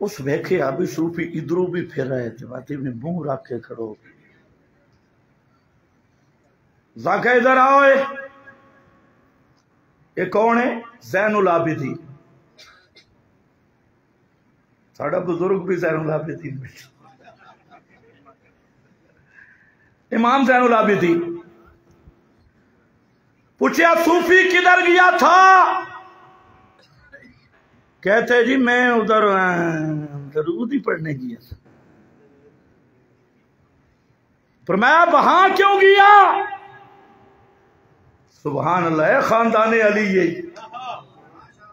اس ویکھے ابھی صوفی ادھروں بھی پھر رہے تھے، باتی میں منہ رکھ کے کھڑو. زاکہ ادھر آؤ، یہ کون ہے؟ زین العابدین. ساڑھا بزرگ بھی زین العابدین میں. امام زین العابدین پوچھا صوفی کدھر گیا تھا؟ کہتے جی میں ادھر درود ہی پڑھنے گیا تھا۔ فرمایا وہاں کیوں گیا؟ سبحان اللہ، خاندان علی یہی،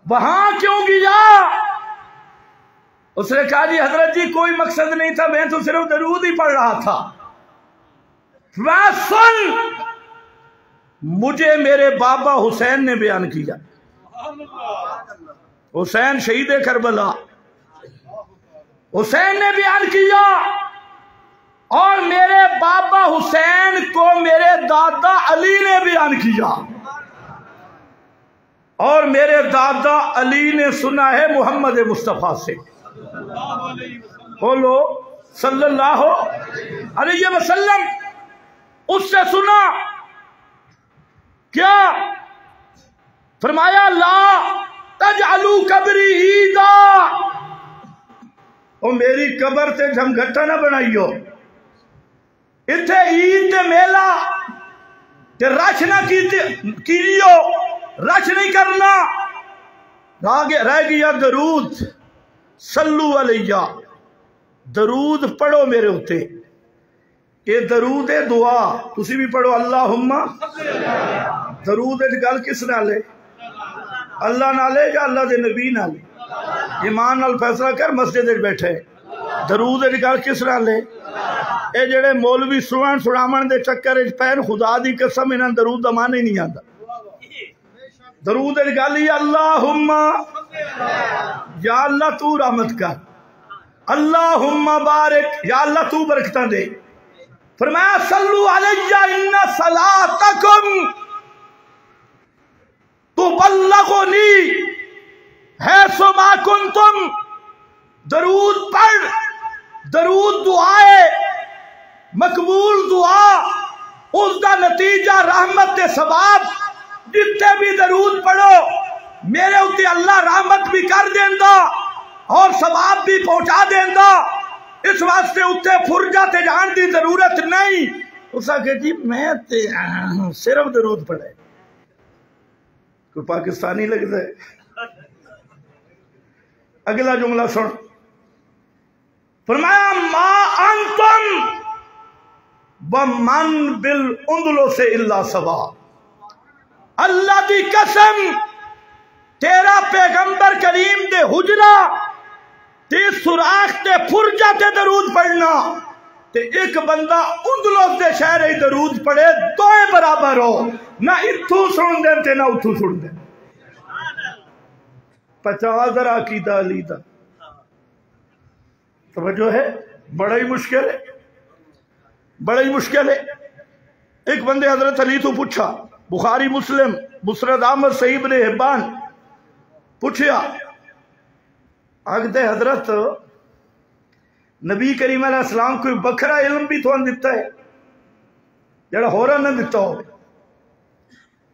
وہاں کیوں گیا؟ اس نے کہا جی حضرت جی کوئی مقصد نہیں تھا، میں تو صرف درود ہی پڑھ رہا تھا۔ میں سن، مجھے میرے بابا حسین نے بیان کیا، حسین شہید کربلا، حسین نے بیان کیا، اور میرے بابا حسین کو میرے دادا علی نے بیان کیا، اور میرے دادا علی نے سنا ہے محمد مصطفیٰ سے، بولو صلی اللہ علیہ وسلم، اس سے سنا کیا؟ فرمایا لا تجعلوا قبری عیدا، او میری قبر تے جھمگھٹا نہ بنائیو، اتھے عید تے میلہ تے رش نہ کیجیو، رش نہیں کرنا، رہ گیا درود، صلو علیہ، درود پڑھو میرے ہوتے، یہ درود دعا، تسی بھی پڑھو اللہم، درود گل کس نالے؟ اللہ نالے یا اللہ دے نبی نالے؟ ایمان نال فیصلہ کر، مسجد بیٹھے، درود گل کس نالے؟ اے جڑے مولوی سنامن دے چکر پین، خدا دی قسم انہاں درود دا معنی نہیں آندا۔ درود گل ہی اللہم، یا اللہ تو رحمت کر، اللہم بارک، یا اللہ تو برکتہ دے۔ فرمایا صلو علیہ ان صلاتکم تبلغنی حیث ما کنتم، درود پڑھ، درود دعائے مقبول دعا، اس دا نتیجہ رحمت دے ثواب، جتنے بھی درود پڑھو میرے ہوتے اللہ رحمت بھی کر دیندہ اور ثواب بھی پہنچا دیندہ، اس واسطے اتنے فرجہ تے جان دی ضرورت نہیں۔ اس آگے جی میں تے صرف درود پڑھے، کوئی پاکستانی لگتا ہے۔ اگلا جملہ سن، فرمایا ما انتم ومن بالاندلس الا سوا، اللہ دی قسم تیرا پیغمبر کریم دے حجرہ تے سوراخ تے فرجہ تے درود پڑھنا تے ایک بندہ اندلس دے شہر ہی درود پڑھے، دوئے برابر ہو، نہ اتھو سن دیں تے نہ اتھو سن دیں۔ 50 ذرا عقیدہ علی دا توجہ ہے، بڑا ہی مشکل ہے، بڑا ہی مشکل ہے۔ ایک بندے حضرت علی تو پوچھا، بخاری مسلم مسند احمد صحیح ابن حبان، پوچھیا آگتے حضرت نبی کریم علیہ السلام کوئی بکھرا علم بھی تو دیتا ہے جڑا ہو رہا نہ دیتا ہو؟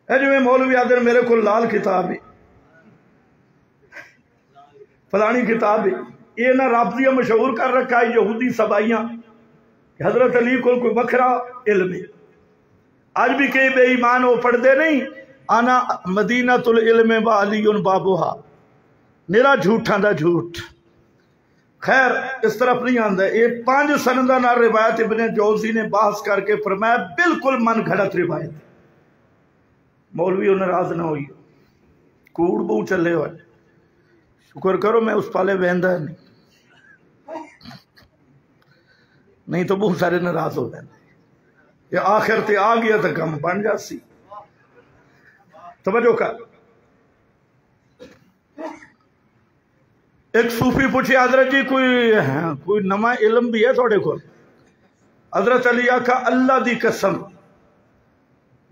اے جو میں مولوی آدر میرے کو لال کتاب ہے، فلانی کتاب ہے، یہ نہ رابطیہ مشہور کر رکھا ہے یہودی سبائیاں کہ حضرت علی کو کوئی بکھرا علم ہے۔ آج بھی کئی بے ایمان ہو پڑھتے نہیں، آنا مدینہ العلم و علی بابوہا، میرا جھوٹاں دا جھوٹ۔ خیر اس طرف نہیں آندا، یہ 5 سندہ نہ روایت ابن جوزی نے بحث کر کے فرمایا بالکل من گھڑت روایت، مولوی ناراض نہ ہوئی، کوڑ بہو چلے ہوئے، شکر کرو میں اس پالے وہندہ نہیں تو بہت سارے ناراض ہو جاتے، یہ آخر تے آ گیا تو کم بن جاسی۔ توجہ کر، ایک صوفی پوچھے حضرت جی کوئی نما علم بھی ہے تھوڑے کو؟ حضرت علی آکھا اللہ دی قسم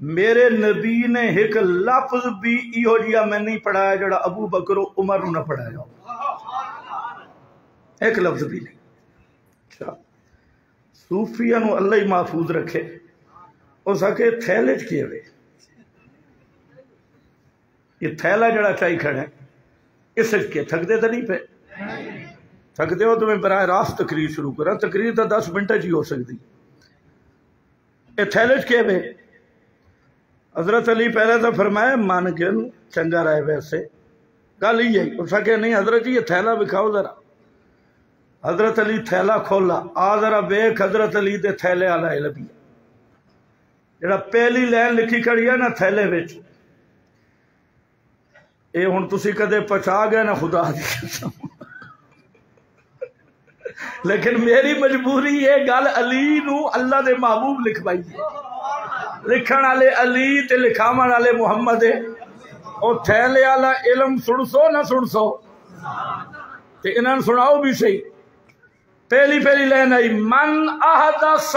میرے نبی نے ایک لفظ بھی ایہو جیا میں نہیں پڑھایا جڑا ابو بکر و عمر نے پڑھایا، ایک لفظ بھی نہیں۔ اچھا صوفیہ نو اللہ ہی محفوظ رکھے، اس آکے تھیلے کیے ہوئے، یہ تھیلا جڑا چاہی کھڑے اس کے تھک دے تو نہیں پہ، تھک دے ہو تو میں براہ راست تقریر شروع کرا، تقریر تو 10 منٹ ہی ہو سکتی، یہ تھیلے کے وے حضرت علی پہلے تو فرمایا مان کے چنگا رہے ویسے گل ہی ہے اس کہ نہیں حضرت جی یہ تھیلا بکھاؤ ذرا حضرت علی تھیلا کھولا آ ذرا ویکھ حضرت علی دے تھیلے والا علم جڑا پہلی لائن لکھی کھڑی ہے نا تھیلے وچ اے ہن تسی کدے پچا گئے نا خدا دی قسم لیکن میری مجبوری یہ گل علی نو اللہ دے محبوب لکھوائی لکھن والے علی تے لکھاون والے محمد ہے او تھیلے والا علم سن سو نہ سن سو تے انہاں نوں سناؤ بھی صحیح پہلی لائن آئی من احدث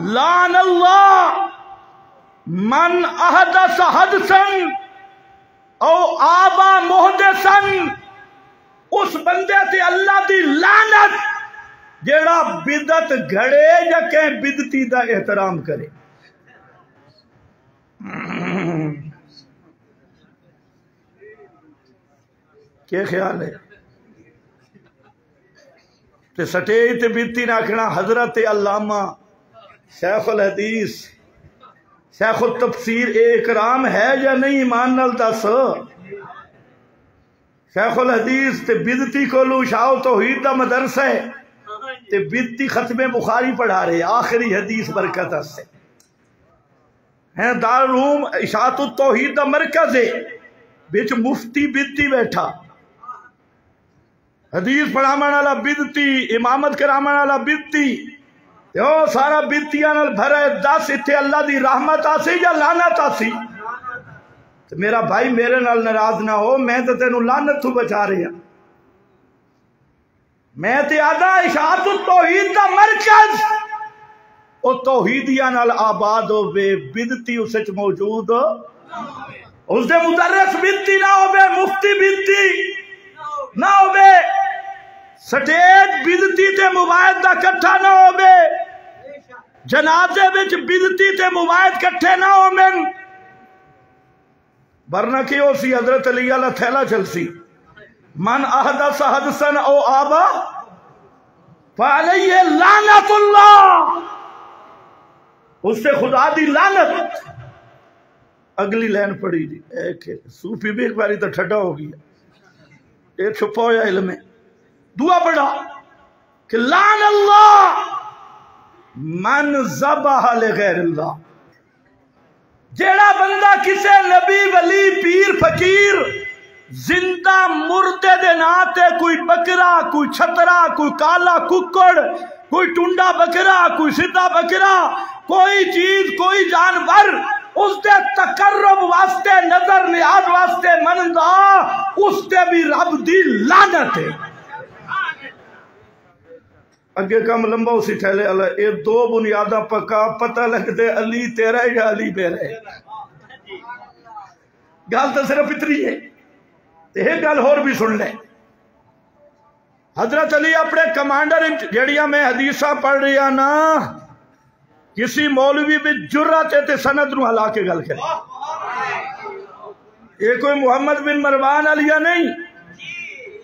لعن اللہ من احدث حدثا او آبا محدثا اس بندے تے اللہ دی لعنت جیڑا بدعت گھڑے یا کہیں بدعتی دا احترام کرے کیا خیال ہے تے سٹیج تے بدعتی ناکھنا حضرت علامہ شیخ الحدیث شیخ التفسیر اکرام ہے یا نہیں ایمان نال دس شیخ الحدیث تے بدعتی کولو شاہ توحید دا مدرسہ ہے تے بدعتی ختم بخاری پڑھا رہے آخری حدیث برکت سے ہیں دارالعلوم اشاعت التوحید دا مرکز ہے بچ مفتی بدعتی بیٹھا حدیث پڑھاون والا بدعتی امامت کراون والا بدعتی او سارا بدعتیاں نال بھرا ہے دس ایتھے اللہ دی رحمت آسی یا لعنت آسی تو میرا بھائی میرے نال ناراض نہ ہو میں تو تینوں لعنت تو بچا رہا میں تے آدھا اشاعت التوحید دا مرکز او توحیدیاں نال آباد ہوے بدعتی اس وچ موجود اس دے مدرس بدعتی نہ ہوے مفتی بدعتی نہ ہوے سٹیج بدعتی تے موعد دا کٹھا نہ ہوے جنازے وچ بدعتی تے موعد کٹھے نہ ہوویں ورنہ کی ہو سی حضرت علی اللہ تھیلا چل سی من احدث حدثا او آبا فعلیہ لعنت اللہ اس سے خدا دی لعنت اگلی لائن پڑھی دی ایک صوفی بھی ایک باری تو ٹھڈا ہو گیا ایک چھپا ہوا علم ہے دعا پڑھا کہ لعن اللہ من ذبح لغیر اللہ جیڑا بندہ کسے نبی ولی پیر فقیر زندہ مردے دے ناتے کوئی بکرا کوئی چھترا کوئی کالا ککڑ کوئی ٹنڈا بکرا کوئی سیدھا بکرا کوئی چیز کوئی جانور اس دے تقرب واسطے نظر نیاز واسطے مندا اس دے بھی رب دی لعنت ہے اگے کم لمبا اسی ٹھہلے اللہ اے دو بنیادہ پکا پتہ لگ دے علی تیرا یا علی میرا ہے گل تو صرف اتنی ہے یہ گل اور بھی سن لیں حضرت علی اپنے کمانڈر جڑیاں میں حدیثہ پڑھ رہی ہیں نا کسی مولوی بھی جرات تے سند نو ہلا کے گل کرے یہ کوئی محمد بن مروان علیہ نہیں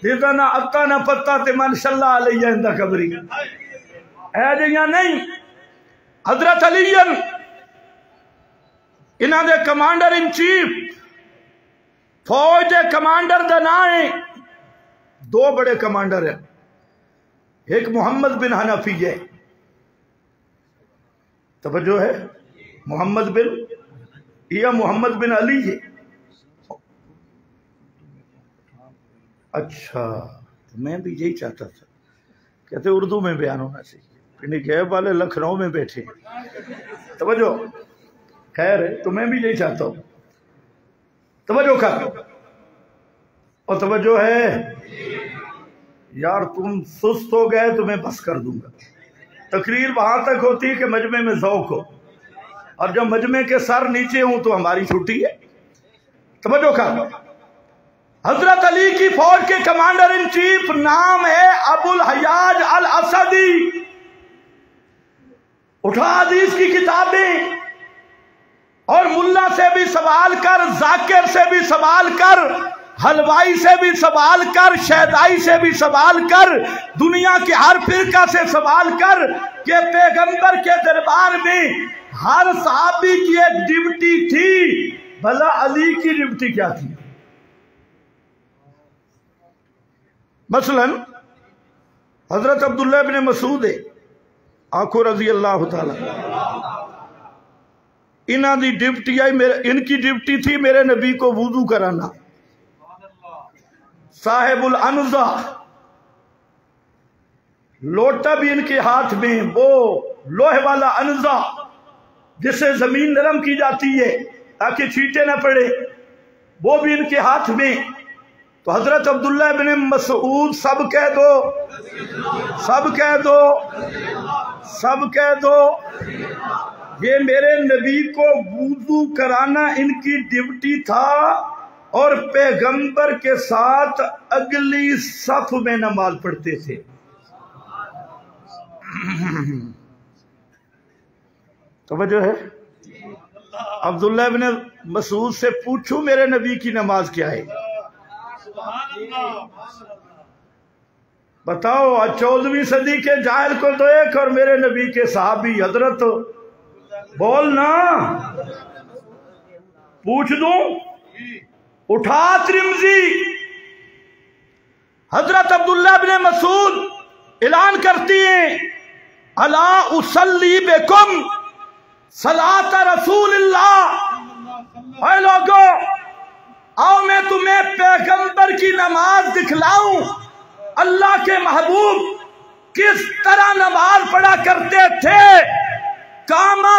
دیتا نہ اتا نہ پتا تے منشاءاللہ علیہ اندہ قبری اے جیاں نہیں حضرت علی انہاں دے کمانڈر ان چیف فوج دے کمانڈر دا نائیں دو بڑے کمانڈر ہیں ایک محمد بن حنفی ہے توجہ ہے محمد بن یا محمد بن علی ہے اچھا میں بھی یہی چاہتا تھا کہتے اردو میں بیان ہونا چاہیے پنڈی گیب والے لکھنؤ میں بیٹھے توجہ خیر ہے تو میں بھی یہی چاہتا ہوں توجہ کر اور توجہ ہے یار تم سست ہو گئے تو میں بس کر دوں گا تقریر وہاں تک ہوتی ہے کہ مجمع میں ذوق ہو اور جب مجمع کے سر نیچے ہوں تو ہماری چھٹی ہے توجہ کر حضرت علی کی فوج کے کمانڈر ان چیف نام ہے ابو الحیاج الاسدی اٹھا حدیث کی کتابیں اور ملا سے بھی سوال کر ذاکر سے بھی سوال کر حلوائی سے بھی سوال کر، شہدائی سے بھی سوال کر، دنیا کے ہر فرقہ سے سوال کر کہ پیغمبر کے دربار میں ہر صحابی کی ایک ڈیوٹی تھی، بھلا علی کی ڈیوٹی کیا تھی؟ مثلا حضرت عبداللہ بن مسعود آنکھوں رضی اللہ تعالی، انہاں دی ڈیوٹی آئی، ان کی ڈیوٹی تھی میرے نبی کو وضو کرانا۔ صاحب العنزہ، لوٹا بھی ان کے ہاتھ میں، وہ لوہے والا عنزہ جسے زمین نرم کی جاتی ہے تاکہ چھینٹے نہ پڑے، وہ بھی ان کے ہاتھ میں۔ تو حضرت عبداللہ بن مسعود سب کہہ دو، سب کہہ دو، سب کہہ دو، یہ میرے نبی کو وضو کرانا ان کی ڈیوٹی تھا، اور پیغمبر کے ساتھ اگلی صف میں نماز پڑھتے تھے۔ توجہ ہے؟ عبداللہ بن مسعود سے پوچھو میرے نبی کی نماز کیا ہے؟ بتاؤ، 14ویں صدی کے جاہل کو تو ایک، اور میرے نبی کے صحابی حضرت، بولنا، پوچھ دوں؟ اٹھا ترمذی، حضرت عبداللہ بن مسعود اعلان کرتی ہیں، الا اصلی بکم صلاۃ رسول اللہ، اے لوگو آؤ میں تمہیں پیغمبر کی نماز دکھلاؤں، اللہ کے محبوب کس طرح نماز پڑھا کرتے تھے۔ کاما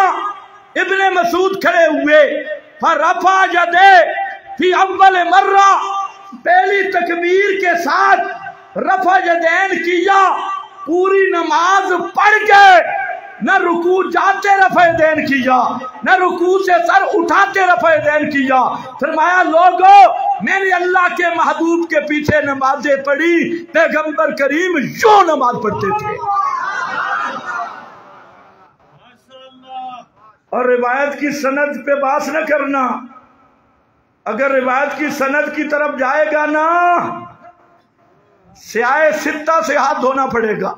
ابن مسعود کھڑے ہوئے، فرفع یدے فی اول مرہ، پہلی تکبیر کے ساتھ رفع یدین کیا، پوری نماز پڑھ گئے، نہ رکوع جاتے رفع یدین کیا، نہ رکوع سے سر اٹھاتے رفع یدین کیا۔ فرمایا لوگو میں نے اللہ کے محبوب کے پیچھے نمازیں پڑھی، پیغمبر کریم یوں نماز پڑھتے تھے۔ اور روایت کی سند پہ باس نہ کرنا، اگر روایت کی سند کی طرف جائے گا نا، سیاہ ستہ سے ہاتھ دھونا پڑے گا۔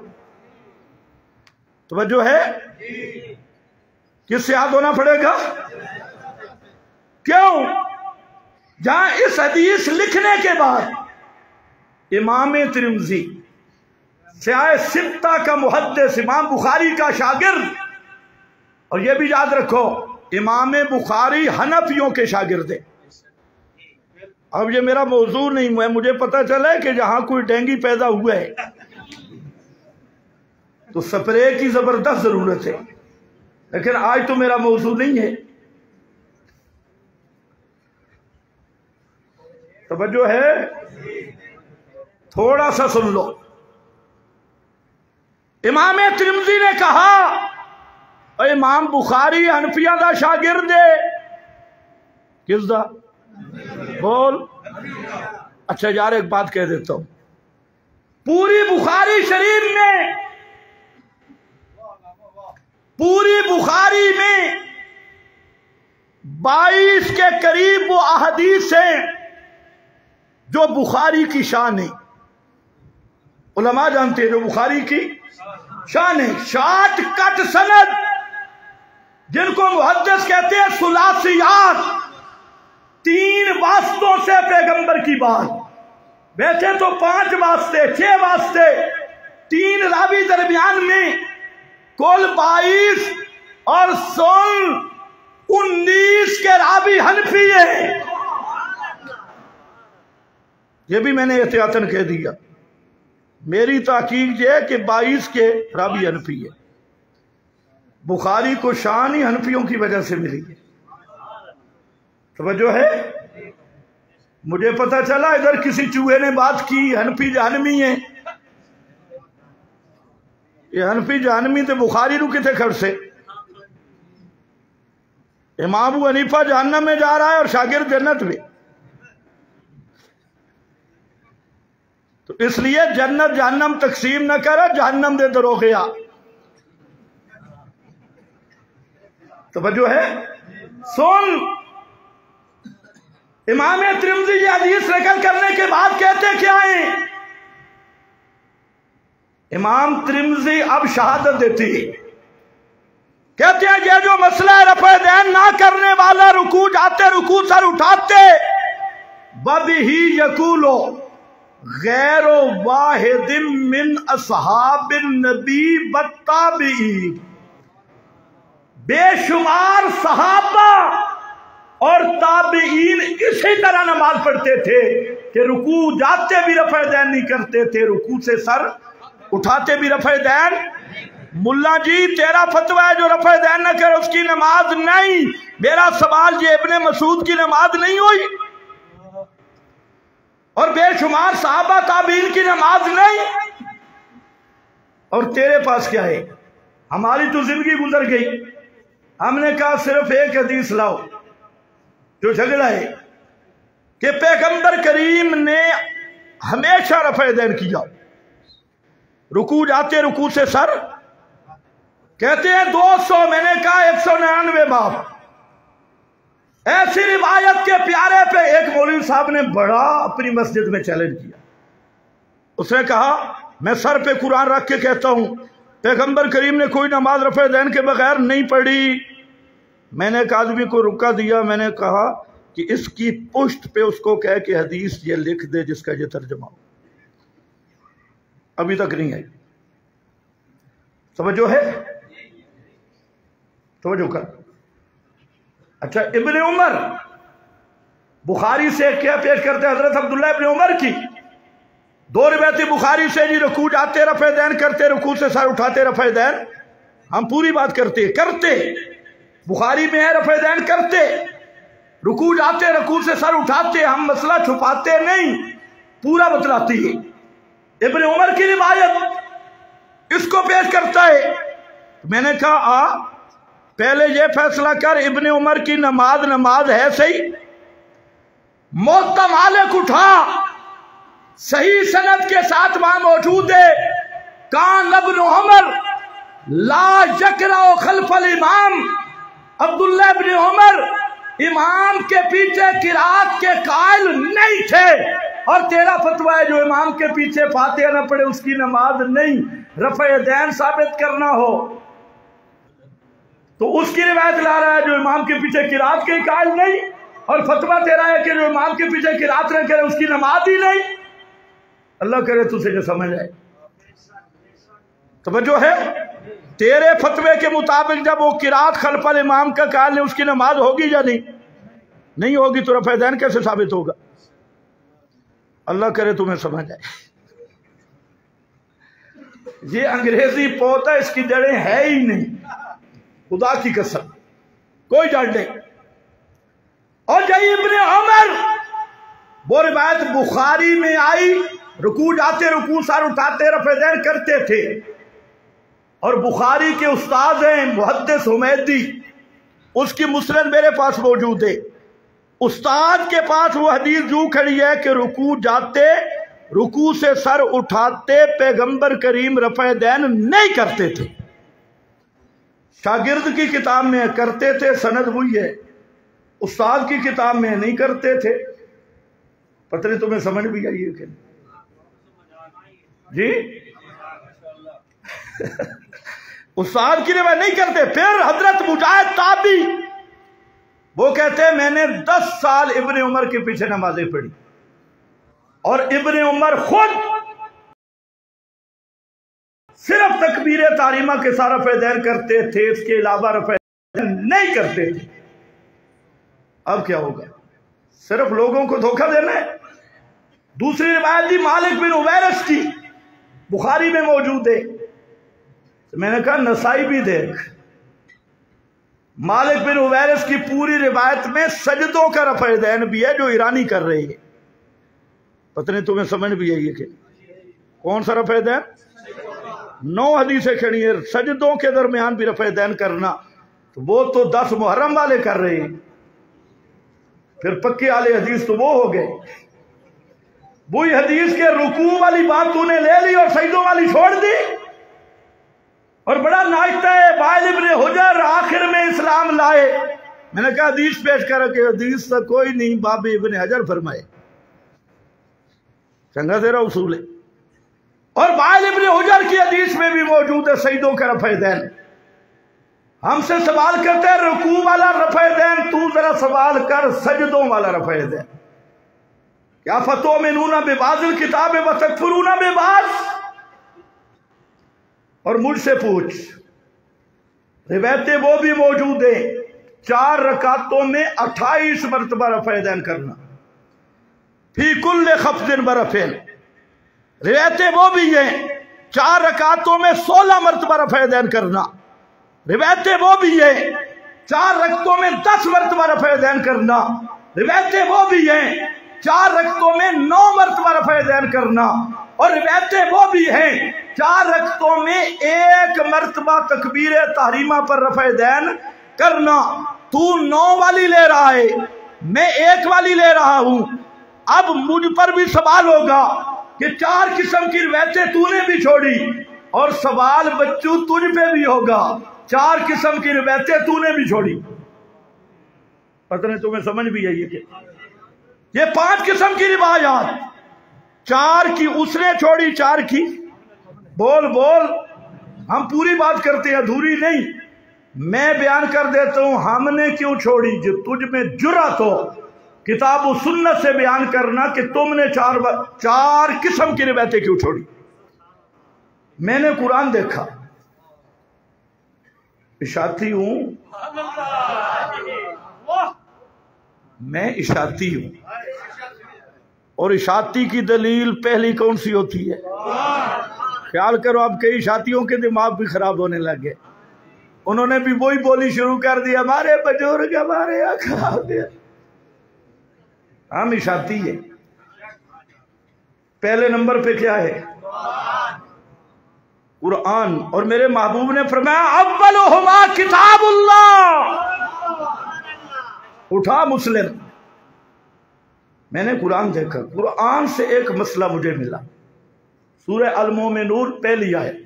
توجہ ہے؟ کس سے ہاتھ دھونا پڑے گا؟ کیوں؟ جہاں اس حدیث لکھنے کے بعد امام ترمذی، سیاہ ستہ کا محدث، امام بخاری کا شاگرد، اور یہ بھی یاد رکھو امام بخاری حنفیوں کے شاگرد ہیں۔ اب یہ میرا موضوع نہیں ہے، مجھے پتا چلا ہے کہ جہاں کوئی ڈینگی پیدا ہوا ہے تو سپرے کی زبردست ضرورت ہے، لیکن آج تو میرا موضوع نہیں ہے۔ توجہ ہے؟ تھوڑا سا سن لو۔ امام ترمذی نے کہا امام بخاری حنفیہ دا شاگرد ہے، کس دا؟ بول۔ اچھا یار ایک بات کہہ دیتا ہوں، پوری بخاری شریف میں، پوری بخاری میں 22 کے قریب وہ احادیث ہیں جو بخاری کی شان ہے۔ علماء جانتے ہیں جو بخاری کی شان ہے، شارٹ کٹ سند، جن کو محدث کہتے ہیں ثلاثیات، 3 واسطوں سے پیغمبر کی بات، ویسے تو 5 واسطے 6 واسطے، 3 راوی درمیان میں، کل 22 اور سن 19 کے راوی حنفی ہیں۔ یہ بھی میں نے احتیاطاً کہہ دیا، میری تحقیق یہ ہے کہ 22 کے راوی حنفی ہے۔ بخاری کو شان ہی حنفیوں کی وجہ سے ملی ہے۔ توجہ ہے؟ مجھے پتا چلا ادھر کسی چوہے نے بات کی حنفی جہنمی ہیں، یہ حنفی جہنمی تے بخاری نو کتے کھڑ سے؟ امام ابو حنیفہ جہنم میں جا رہا ہے اور شاگرد جنت میں۔ تو اس لیے جنت جہنم تقسیم نہ کرو، جہنم دے درو گیا۔ توجہ ہے؟ سن، امام ترمذی یہ حدیث نقل کرنے کے بعد کہتے کیا ہیں؟ امام ترمذی اب شہادت دیتی ہے، کہتے ہیں یہ جو مسئلہ رفع دین نہ کرنے والا رکوع جاتے رکوع سر اٹھاتے بِهِ یقولو غیر واحد من اصحاب النبی والتابعین، بے شمار صحابہ اور تابعین اسی طرح نماز پڑھتے تھے کہ رکوع جاتے بھی رفع دین نہیں کرتے تھے، رکوع سے سر اٹھاتے بھی رفع دین۔ ملا جی تیرا فتویٰ ہے جو رفع دین نہ کرے اس کی نماز نہیں، میرا سوال یہ ابن مسعود کی نماز نہیں ہوئی اور بے شمار صحابہ تابعین کی نماز نہیں؟ اور تیرے پاس کیا ہے؟ ہماری تو زندگی گزر گئی، ہم نے کہا صرف ایک حدیث لاؤ جو جھگڑا ہے کہ پیغمبر کریم نے ہمیشہ رفع دین کیا، رکوع جاتے رکوع سے سر، کہتے ہیں 200، میں نے کہا 199 باب۔ ایسی روایت کے پیارے پہ ایک مولوی صاحب نے بڑا اپنی مسجد میں چیلنج کیا، اس نے کہا میں سر پہ قرآن رکھ کے کہتا ہوں پیغمبر کریم نے کوئی نماز رفع دین کے بغیر نہیں پڑھی۔ میں نے ایک آدمی کو رکا دیا، میں نے کہا کہ اس کی پشت پہ اس کو کہہ کہ حدیث یہ لکھ دے جس کا یہ ترجمہ ہو، ابھی تک نہیں آئی۔ توجہ ہے؟ توجہ کر۔ اچھا ابن عمر بخاری سے کیا پیش کرتے ہیں؟ حضرت عبداللہ ابن عمر کی 2 روایتیں بخاری سے، جی رکوع جاتے رفع دین کرتے، رکوع سے سر اٹھاتے رفع دین، ہم پوری بات کرتے بخاری میں ہے رفع دین کرتے، رکوع جاتے رکوع سے سر اٹھاتے، ہم مسئلہ چھپاتے نہیں، پورا بتلاتی ہے۔ ابن عمر کی روایت اس کو پیش کرتا ہے۔ میں نے کہا پہلے یہ فیصلہ کر ابن عمر کی نماز ہے صحیح؟ موتا مالک اٹھا، صحیح سند کے ساتھ وہاں موجود ہے، کان ابن عمر لا یقرأ خلف الامام، عبداللہ ابن عمر امام کے پیچھے قرات کے قائل نہیں تھے، اور تیرا فتویٰ ہے جو امام کے پیچھے فاتحہ نہ پڑھے اس کی نماز نہیں، رفع دین ثابت کرنا ہو تو اس کی روایت لا رہا ہے جو امام کے پیچھے قرات کے قائل نہیں، اور فتویٰ تیرا ہے کہ جو امام کے پیچھے قرات نہ کرے اس کی نماز ہی نہیں۔ اللہ کرے تجھے جو سمجھ آئے۔ توجہ ہے؟ تیرے فتوے کے مطابق جب وہ قرات خلف الامام کا قائل ہے اس کی نماز ہوگی یا نہیں ہوگی، تو رفع دین کیسے ثابت ہوگا؟ اللہ کرے تمہیں سمجھ آئے۔ یہ انگریزی پوتا اس کی جڑیں ہے ہی نہیں، خدا کی قسم کوئی جڑ نہیں۔ اور جائی ابن عمر وہ روایت بخاری میں آئی، رکوع جاتے رکوع سر اٹھاتے رفع دین کرتے تھے، اور بخاری کے استاد ہیں محدث حمیدی، اس کی مسند میرے پاس موجود ہے، استاد کے پاس وہ حدیث جو کھڑی ہے کہ رکوع جاتے رکوع سے سر اٹھاتے پیغمبر کریم رفع دین نہیں کرتے تھے، شاگرد کی کتاب میں کرتے تھے، سند وہی ہے، استاد کی کتاب میں نہیں کرتے تھے۔ پتہ نہیں تمہیں سمجھ بھی آئی ہے کہ جی استاد کی روایت نہیں کرتے۔ پھر حضرت مجاہد تابعی وہ کہتے ہیں میں نے 10 سال ابن عمر کے پیچھے نمازیں پڑھی، اور ابن عمر خود صرف تکبیر تحریمہ کے ساتھ رفع دین کرتے تھے، اس کے علاوہ رفع دین نہیں کرتے تھے۔ اب کیا ہوگا؟ صرف لوگوں کو دھوکہ دینا ہے۔ دوسری روایت دی مالک بن عویرث کی، بخاری میں موجود ہے، میں نے کہا نسائی بھی دیکھ، مالک بن عویرث کی پوری روایت میں سجدوں کا رفع دین بھی ہے جو ایرانی کر رہے ہیں۔ پتہ نہیں تمہیں سمجھ بھی آئی ہے کہ کون سا رفع دین؟ 9 حدیثیں کھڑی ہیں، سجدوں کے درمیان بھی رفع دین کرنا، تو وہ تو 10 محرم والے کر رہے ہیں، پھر پکے والے حدیث تو وہ ہو گئے۔ وہی حدیث کے رکوع والی بات تو نے لے لی اور سجدوں والی چھوڑ دی، اور بڑا ناشتہ ہے۔ وائل ابن حجر آخر میں اسلام لائے، میں نے کہا حدیث پیش کرو کہ حدیث تو کوئی نہیں، باب ابن حجر فرمائے، چنگا تیرا اصول ہے۔ اور باب ابن حجر کی حدیث میں بھی موجود ہے سجدوں کا رفع دین۔ ہم سے سوال کرتے ہیں رکوع والا رفع دین، تو ذرا سوال کر سجدوں والا رفع دین۔ کیا فتؤمنون ببعض الکتاب وتکفرون ببعض؟ اور مجھ سے پوچھ، روایتیں وہ بھی موجود ہیں 4 رکعتوں میں 28 مرتبہ رفع دین کرنا، فی کل خفض برفع۔ روایتیں وہ بھی ہیں 4 رکعتوں میں 16 مرتبہ رفع دین کرنا، روایتیں وہ بھی ہیں 4 رکعتوں میں 10 مرتبہ رفع دین کرنا، روایتیں وہ بھی ہیں 4 رکعتوں میں 9 مرتبہ رفع دین کرنا، اور روایتیں وہ بھی ہیں 4 رکعتوں میں 1 مرتبہ تکبیر تحریمہ پر رفع دین کرنا۔ تو 9 والی لے رہا ہے، میں 1 والی لے رہا ہوں۔ اب مجھ پر بھی سوال ہوگا کہ 4 قسم کی روایتیں تو نے بھی چھوڑی، اور سوال بچوں تجھ پہ بھی ہوگا، 4 قسم کی روایتیں تو نے بھی چھوڑی۔ پتہ نہیں تمہیں سمجھ بھی آئی ہے کہ یہ 5 قسم کی روایات، 4 کی اس نے چھوڑی، 4 کی بول ہم پوری بات کرتے ہیں، ادھوری نہیں۔ میں بیان کر دیتا ہوں ہم نے کیوں چھوڑی، جو تجھ میں جرأت ہو کتاب و سنت سے بیان کرنا کہ تم نے 4 قسم کی روایتیں کیوں چھوڑی۔ میں نے قرآن دیکھا، اشاعتی ہوں، میں اشاعتی ہوں، اور اشاعتی کی دلیل پہلی کون سی ہوتی ہے؟ خیال کرو اب کئی اشاعتیوں کے دماغ بھی خراب ہونے لگے، انہوں نے بھی وہی بولی شروع کر دی، ہمارے بزرگ ہمارے آقا۔ ہم اشاعتی ہیں۔ پہلے نمبر پہ کیا ہے؟ قرآن، اور میرے محبوب نے فرمایا اولہما کتاب اللہ۔ اٹھا مسلم، میں نے قرآن دیکھا، قرآن سے ایک مسئلہ مجھے ملا، سورہ المومنون پہلی آیت،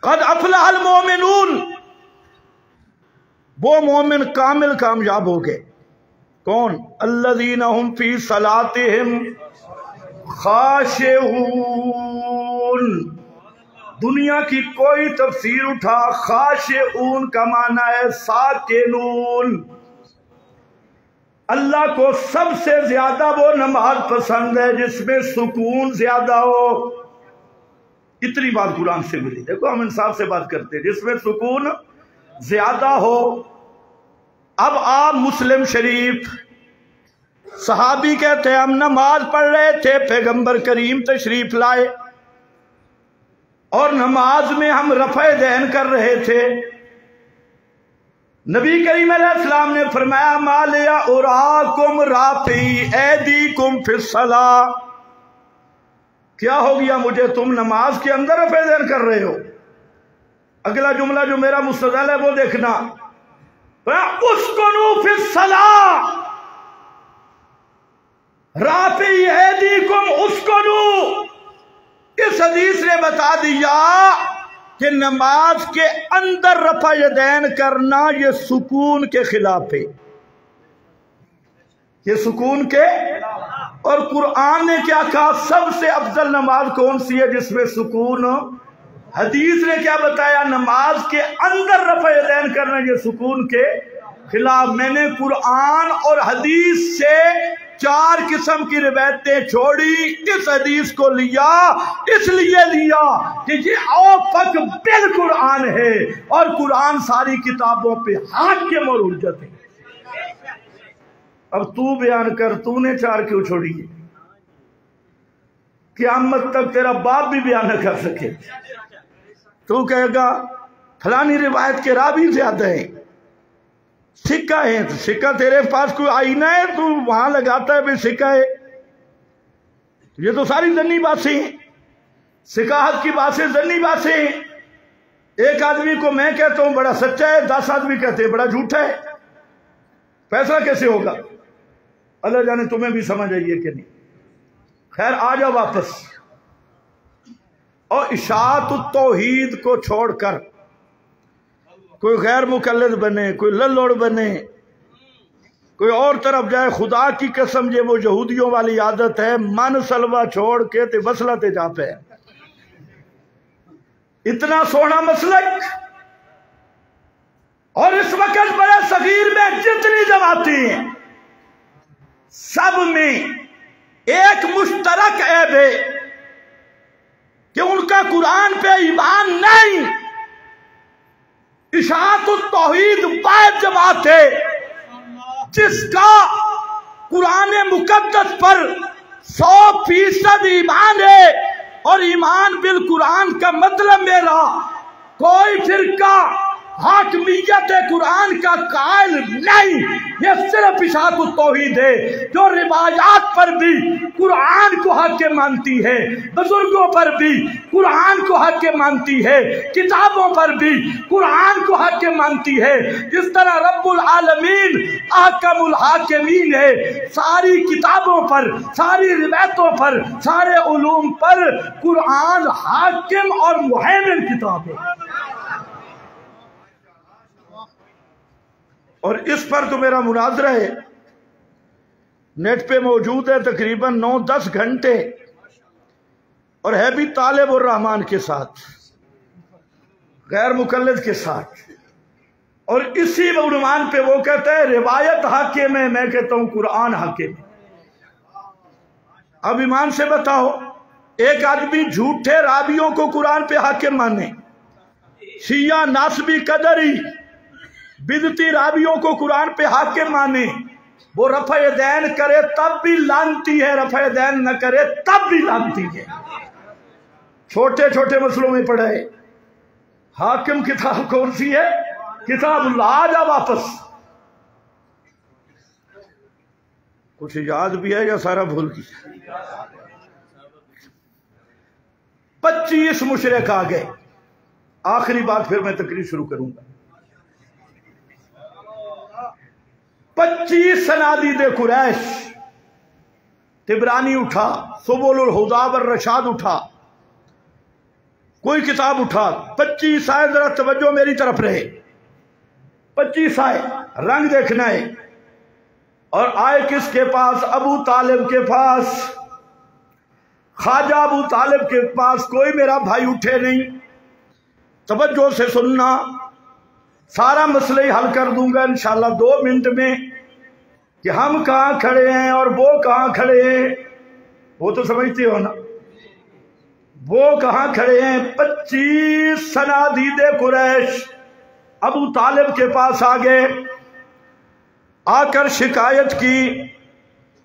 قد افلح المومنون، وہ مومن کامل کامیاب ہو گئے، کون؟ الذین هم فی صلاتہم خاشعون۔ دنیا کی کوئی تفسیر اٹھا، خاشعون کا معنی ہے ساکنون۔ اللہ کو سب سے زیادہ وہ نماز پسند ہے جس میں سکون زیادہ ہو۔ اتنی بات قرآن سے ملی، دیکھو ہم انصاف سے بات کرتے ہیں، جس میں سکون زیادہ ہو۔ اب آپ مسلم شریف، صحابی کہتے ہیں ہم نماز پڑھ رہے تھے، پیغمبر کریم تشریف لائے، اور نماز میں ہم رفع دین کر رہے تھے۔ نبی کریم علیہ السلام نے فرمایا ما لیا اراکم رافعی ایدیکم فی الصلاۃ، کیا ہو گیا مجھے تم نماز کے اندر رفع دین کر رہے ہو؟ اگلا جملہ جو میرا مستدل ہے وہ دیکھنا، اسکنوا فی الصلاۃ، رافعی ایدیکم اسکنوا۔ اس حدیث نے بتا دیا کہ نماز کے اندر رفع یدین کرنا یہ سکون کے خلاف ہے، یہ سکون کے۔ اور قرآن نے کیا کہا؟ سب سے افضل نماز کون سی ہے جس میں سکون ہو؟ حدیث نے کیا بتایا؟ نماز کے اندر رفع یدین کرنا یہ سکون کے خلاف۔ میں نے قرآن اور حدیث سے 4 قسم کی روایتیں چھوڑی، اس حدیث کو لیا، اس لیے لیا کہ یہ اوفق بالقرآن ہے، اور قرآن ساری کتابوں پہ حاکم اور حجت ہے۔ اب تو بیان کر، تو نے 4 کیوں چھوڑی ہے؟ قیامت تک تیرا باپ بھی بیان نہ کر سکے۔ تو کہے گا فلانی روایت کے راوی زیادہ ہیں، سکہ ہے، سکہ تیرے پاس کوئی آئینہ ہے تو وہاں لگاتا ہے بھی سکہ ہے؟ یہ تو ساری ظنی باتیں ہیں، سکاہت کی باتیں ظنی باتیں ہیں۔ ایک آدمی کو میں کہتا ہوں بڑا سچا ہے، 10 آدمی کہتے ہیں بڑا جھوٹا ہے، فیصلہ کیسے ہوگا؟ اللہ جانے تمہیں بھی سمجھ آئیے کہ نہیں۔ خیر آ جاؤ واپس، اور اشاعت التوحید کو چھوڑ کر کوئی غیر مقلد بنے، کوئی للوڑ بنے، کوئی اور طرف جائے، خدا کی قسم یہ وہ یہودیوں والی عادت ہے، من سلوہ چھوڑ کے تے وصلہ تے جا پہ اتنا سونا مسلک۔ اور اس وقت بڑے صغیر میں جتنی جماعتیں ہیں سب میں ایک مشترک عیب ہے کہ ان کا قرآن پہ ایمان نہیں۔ اشاعت التوحید واحد جماعت ہے جس کا قرآن مقدس پر 100% ایمان ہے، اور ایمان بالقرآن کا مطلب میرا کوئی فرقہ حاکمیت قرآن کا قائل نہیں، یہ صرف اشاعت التوحید ہے جو روایات پر بھی قرآن کو حق مانتی ہے، بزرگوں پر بھی قرآن کو حق مانتی ہے، کتابوں پر بھی قرآن کو حق مانتی ہے۔ جس طرح رب العالمین احکم الحاکمین ہے، ساری کتابوں پر، ساری روایتوں پر، سارے علوم پر قرآن حاکم اور مہیمن کتاب ہے۔ اور اس پر تو میرا مناظرہ ہے، نیٹ پہ موجود ہے، تقریباً 9-10 گھنٹے، اور ہے بھی طالب الرحمن کے ساتھ، غیر مقلد کے ساتھ، اور اسی عنوان پہ وہ کہتا ہے روایت حاکم ہے، میں کہتا ہوں قرآن حاکم ہے۔ اب ایمان سے بتاؤ، ایک آدمی جھوٹے رابیوں کو قرآن پہ حاکم مانے، شیعہ ناسبی قدری بدعتی رابیوں کو قرآن پہ حاکم مانے، وہ رفع دین کرے تب بھی لعنتی ہے، رفع دین نہ کرے تب بھی لعنتی ہے۔ چھوٹے چھوٹے مسئلوں میں پڑھائے، حاکم کتاب کون سی ہے؟ کتاب اللہ۔ آ جا واپس، کچھ یاد بھی ہے یا سارا بھول گیا؟ 25 مشرک آ گئے۔ آخری بات پھر میں تقریر شروع کروں گا۔ 25 صنادید قریش، طبرانی اٹھا، سبل الہدی والرشاد اٹھا، کوئی کتاب اٹھا، 25 آئے، ذرا توجہ میری طرف رہے، 25 آئے، رنگ دیکھنا ہے، اور آئے کس کے پاس؟ ابو طالب کے پاس، خواجہ ابو طالب کے پاس۔ کوئی میرا بھائی اٹھے نہیں، توجہ سے سننا، سارا مسئلہ ہی حل کر دوں گا انشاءاللہ 2 منٹ میں، کہ ہم کہاں کھڑے ہیں اور وہ کہاں کھڑے ہیں، وہ تو سمجھتے ہو نا، وہ کہاں کھڑے ہیں۔ 25 صنادید قریش ابو طالب کے پاس آ گئے، آ کر شکایت کی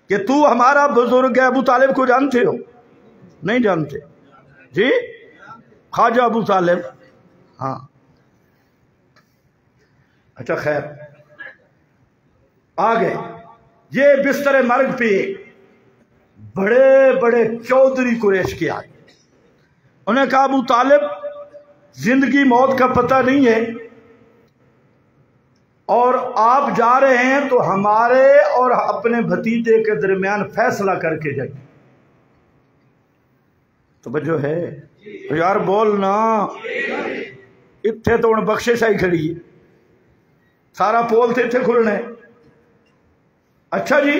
کہ تو ہمارا بزرگ ہے۔ ابو طالب کو جانتے ہو؟ نہیں جانتے؟ جی، خواجہ ابو طالب، ہاں، اچھا خیر، آ گئے۔ یہ بستر مرگ پہ بڑے بڑے چودھری قریش کے آئے، انہوں نے کہا ابو طالب زندگی موت کا پتہ نہیں ہے، اور آپ جا رہے ہیں تو ہمارے اور اپنے بھتیجے کے درمیان فیصلہ کر کے جائیں۔ توجہ ہے تو یار بولنا، اتھے تو ان بخشش آئی کھڑی ہے، سارا پول تھے اتھے کھلنا ہے۔ اچھا جی،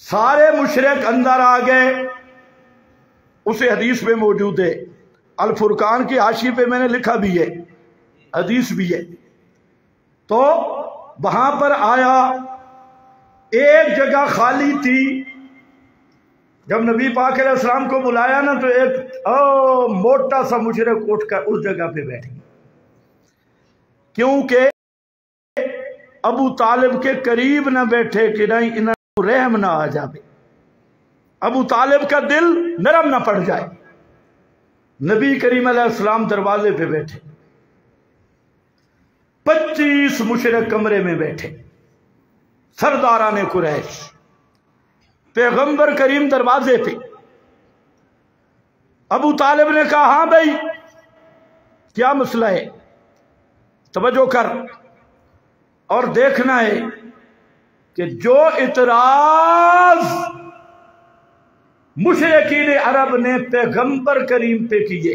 سارے مشرک اندر آ گئے، اسے حدیث پہ موجود ہے، الفرقان کی حاشیے پہ میں نے لکھا بھی ہے، حدیث بھی ہے۔ تو وہاں پر آیا، ایک جگہ خالی تھی، جب نبی پاک علیہ السلام کو بلایا نا تو ایک موٹا سا مشرک اٹھ کر اس جگہ پہ بیٹھ گیا، کیونکہ ابو طالب کے قریب نہ بیٹھے کہ نہیں انہوں کو رحم نہ آ جائے، ابو طالب کا دل نرم نہ پڑ جائے۔ نبی کریم علیہ السلام دروازے پہ بیٹھے، 25 مشرک کمرے میں بیٹھے، سرداران قریش، پیغمبر کریم دروازے پہ۔ ابو طالب نے کہا ہاں بھائی کیا مسئلہ ہے، توجہ کر، اور دیکھنا ہے کہ جو اعتراض مشرکین عرب نے پیغمبر کریم پہ کیے،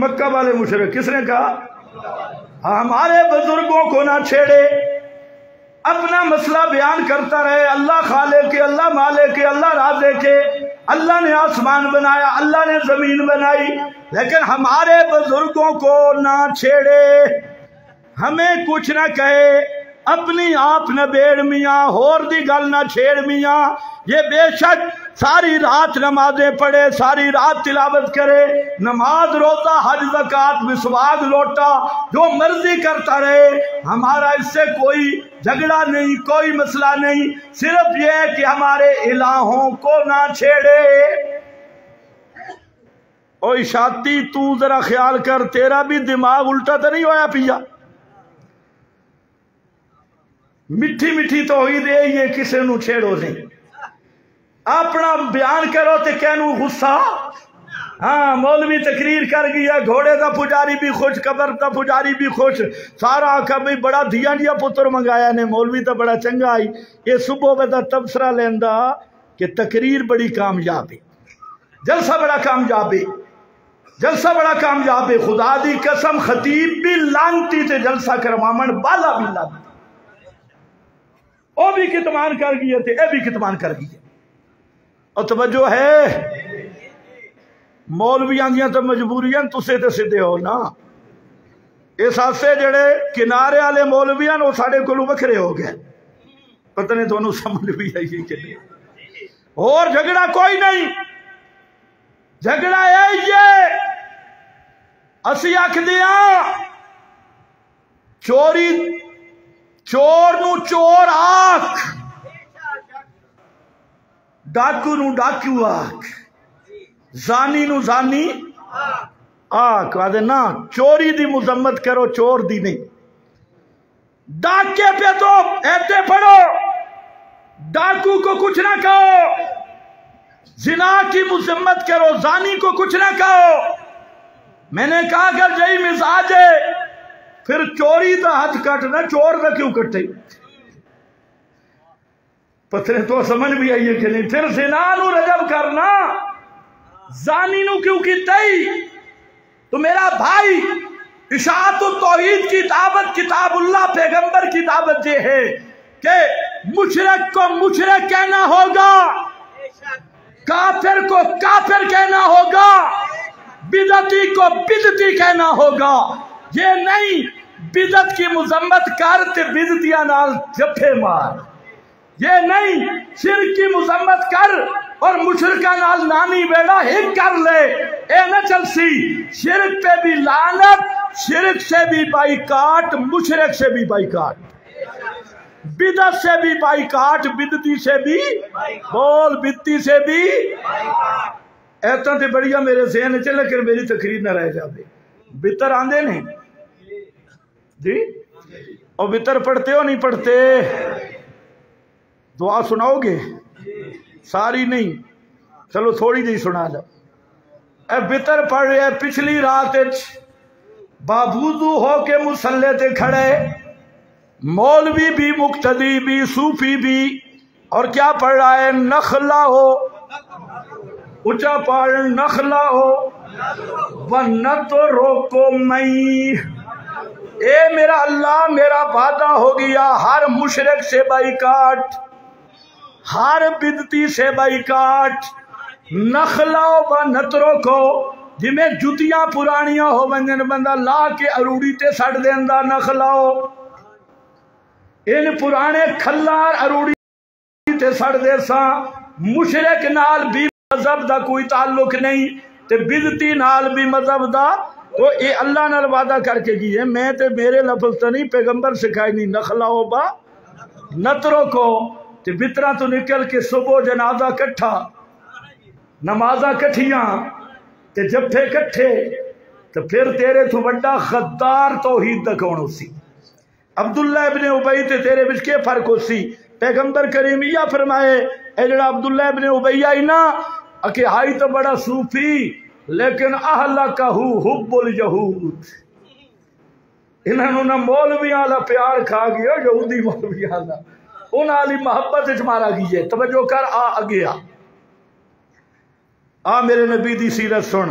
مکہ والے مشرک کس نے کہا ہمارے بزرگوں کو نہ چھیڑے، اپنا مسئلہ بیان کرتا رہے، اللہ خالق کے، اللہ مالک کے، اللہ رازق کے، اللہ نے آسمان بنایا، اللہ نے زمین بنائی، لیکن ہمارے بزرگوں کو نہ چھیڑے، ہمیں کچھ نہ کہے، اپنی آپ نبیڑ میاں، ہور دی گل نہ چھیڑ میاں، یہ بے شک ساری رات نمازیں پڑھے، ساری رات تلاوت کرے، نماز روزہ حج زکوٰۃ مسواک لوٹا، جو مرضی کرتا رہے، ہمارا اس سے کوئی جھگڑا نہیں، کوئی مسئلہ نہیں، صرف یہ ہے کہ ہمارے الہوں کو نہ چھیڑے۔ او اشاعتی تو ذرا خیال کر، تیرا بھی دماغ الٹا تو نہیں ہویا پیا؟ میٹھی میٹھی توحید ہے یہ، کسے نو چھیڑو نہیں، اپنا بیان کرو تے کہنو غصہ۔ ہاں مولوی تقریر کر گیا، گھوڑے دا پجاری بھی خوش، قبر دا پجاری بھی خوش، سارا کبھی بڑا دھیان جیا پتر منگایا نے، مولوی تو بڑا چنگا آئی، یہ صبح میں دا تبصرہ لیندا کہ تقریر بڑی کامیاب ہے، جلسہ بڑا کامیاب ہے، جلسہ بڑا کامیاب ہے، خدا دی قسم خطیب بھی لانتی تے جلسہ کرواون بالا بھی لانتی، او بھی کتمان کر گئے تھے، اے بھی کتمان کر گئے۔ اور توجہ ہے مولویاں دیاں تو مجبوریاں تسے تے سدھے ہو نا، اس ہاسے جڑے کنارے والے مولویاں وہ ساڑے کولوں وکھرے ہو گئے، پتہ نہیں تانوں سمجھ بھی آئی کہ نہیں، اور جھگڑا کوئی نہیں، جھگڑا یہ اسی آکھدیاں چوری چور نو چور آکھ، ڈاکو نو ڈاکو آکھ، زانی نو زانی آکھ، آدھے نا چوری دی مذمت کرو، چور دی نہیں، ڈاکے پہ تو ایتے پڑھو، ڈاکو کو کچھ نہ کہو، زنا کی مذمت کرو، زانی کو کچھ نہ کہو۔ میں نے کہا اگر جئی مزاج ہے پھر چوری دا ہاتھ کٹنا، چور دا کیوں کٹے؟ پتہ تو سمجھ بھی آئیے کہ نہیں؟ پھر زنا نو رجب کرنا، زانی نو کیوں کیتے؟ تو میرا بھائی اشاعت التوحید کی دعوت، کتاب اللہ پیغمبر کی دعوت یہ ہے کہ مشرک کو مشرک کہنا ہوگا، کافر کو کافر کہنا ہوگا، بدعتی کو بدعتی کہنا ہوگا، یہ نہیں بدعت کی مذمت کر تے بدعتیاں نال جفے مار، یہ نہیں شرک کی مذمت کر اور مشرکہ نال نانی بیڑا ہک کر لے، اے نہ چلسی، شرک پہ بھی لعنت، شرک سے بھی بائیکاٹ، مشرک سے بھی بائیکاٹ، بدعت سے بھی بائیکاٹ، بدعتی سے بھی بول، بدعتی سے بھی ایتاں تے بڑیا میرے ذہن چلے کر میری تقریر نہ رہ جاوے۔ بتر آندے نہیں جی، اور بتر پڑھتے ہو نہیں پڑھتے؟ دعا سناؤ گے؟ ساری نہیں، چلو تھوڑی جی سنا جاؤ۔ اے بتر پڑھ رہے پچھلی رات بابوضو ہو کے مصلے تے کھڑے، مولوی بھی، مقتدی بھی، صوفی بھی، اور کیا پڑھ رہا ہے؟ نخلا ہو، اچھا پڑھ، نخلا ہو ونت روکو میں، اے میرا اللہ میرا وعدہ ہو گیا ہر مشرک سے بائیکاٹ، ہر بدعتی سے بائیکاٹ، نخلا و نترو کو، جی میں جتیاں پرانیاں ہو ونجن بندہ لا کے اروڑی تے سڑ دیندہ، نخلاؤ ان پرانے کھلار اروڑی تے سڑ دے سا، مشرک نال بھی مذہب دا کوئی تعلق نہیں تے بدعتی نال بھی مذہب دا، وہ اے اللہ نال وعدہ کر کے گئی میں تے میرے لفظ تو نہیں، پیغمبر سکھائی نہیں، نخلاؤ با نترو کو، تے بترا تو نکل کے صبح جنازہ کٹھا، نمازہ کٹھیاں تے جبھے کٹھے، تو پھر تیرے تو بڑا غدار توحید دا کون ہو سی؟ عبداللہ ابن ابی تے تیرے بچ کے فرق ہو سی؟ پیغمبر کریم یہ فرمائے اے جڑا عبداللہ ابن ابی آئی نا کہ آئی تو بڑا صوفی لیکن اہلکہ حب الیہود، انہوں نے مولوی والا پیار کھا گیا، یہودی مولوی والا انہوں علی محبت اچ مارا گئی ہے۔ توجہ کر، آ اگے آ میرے نبی دی سیرت سن،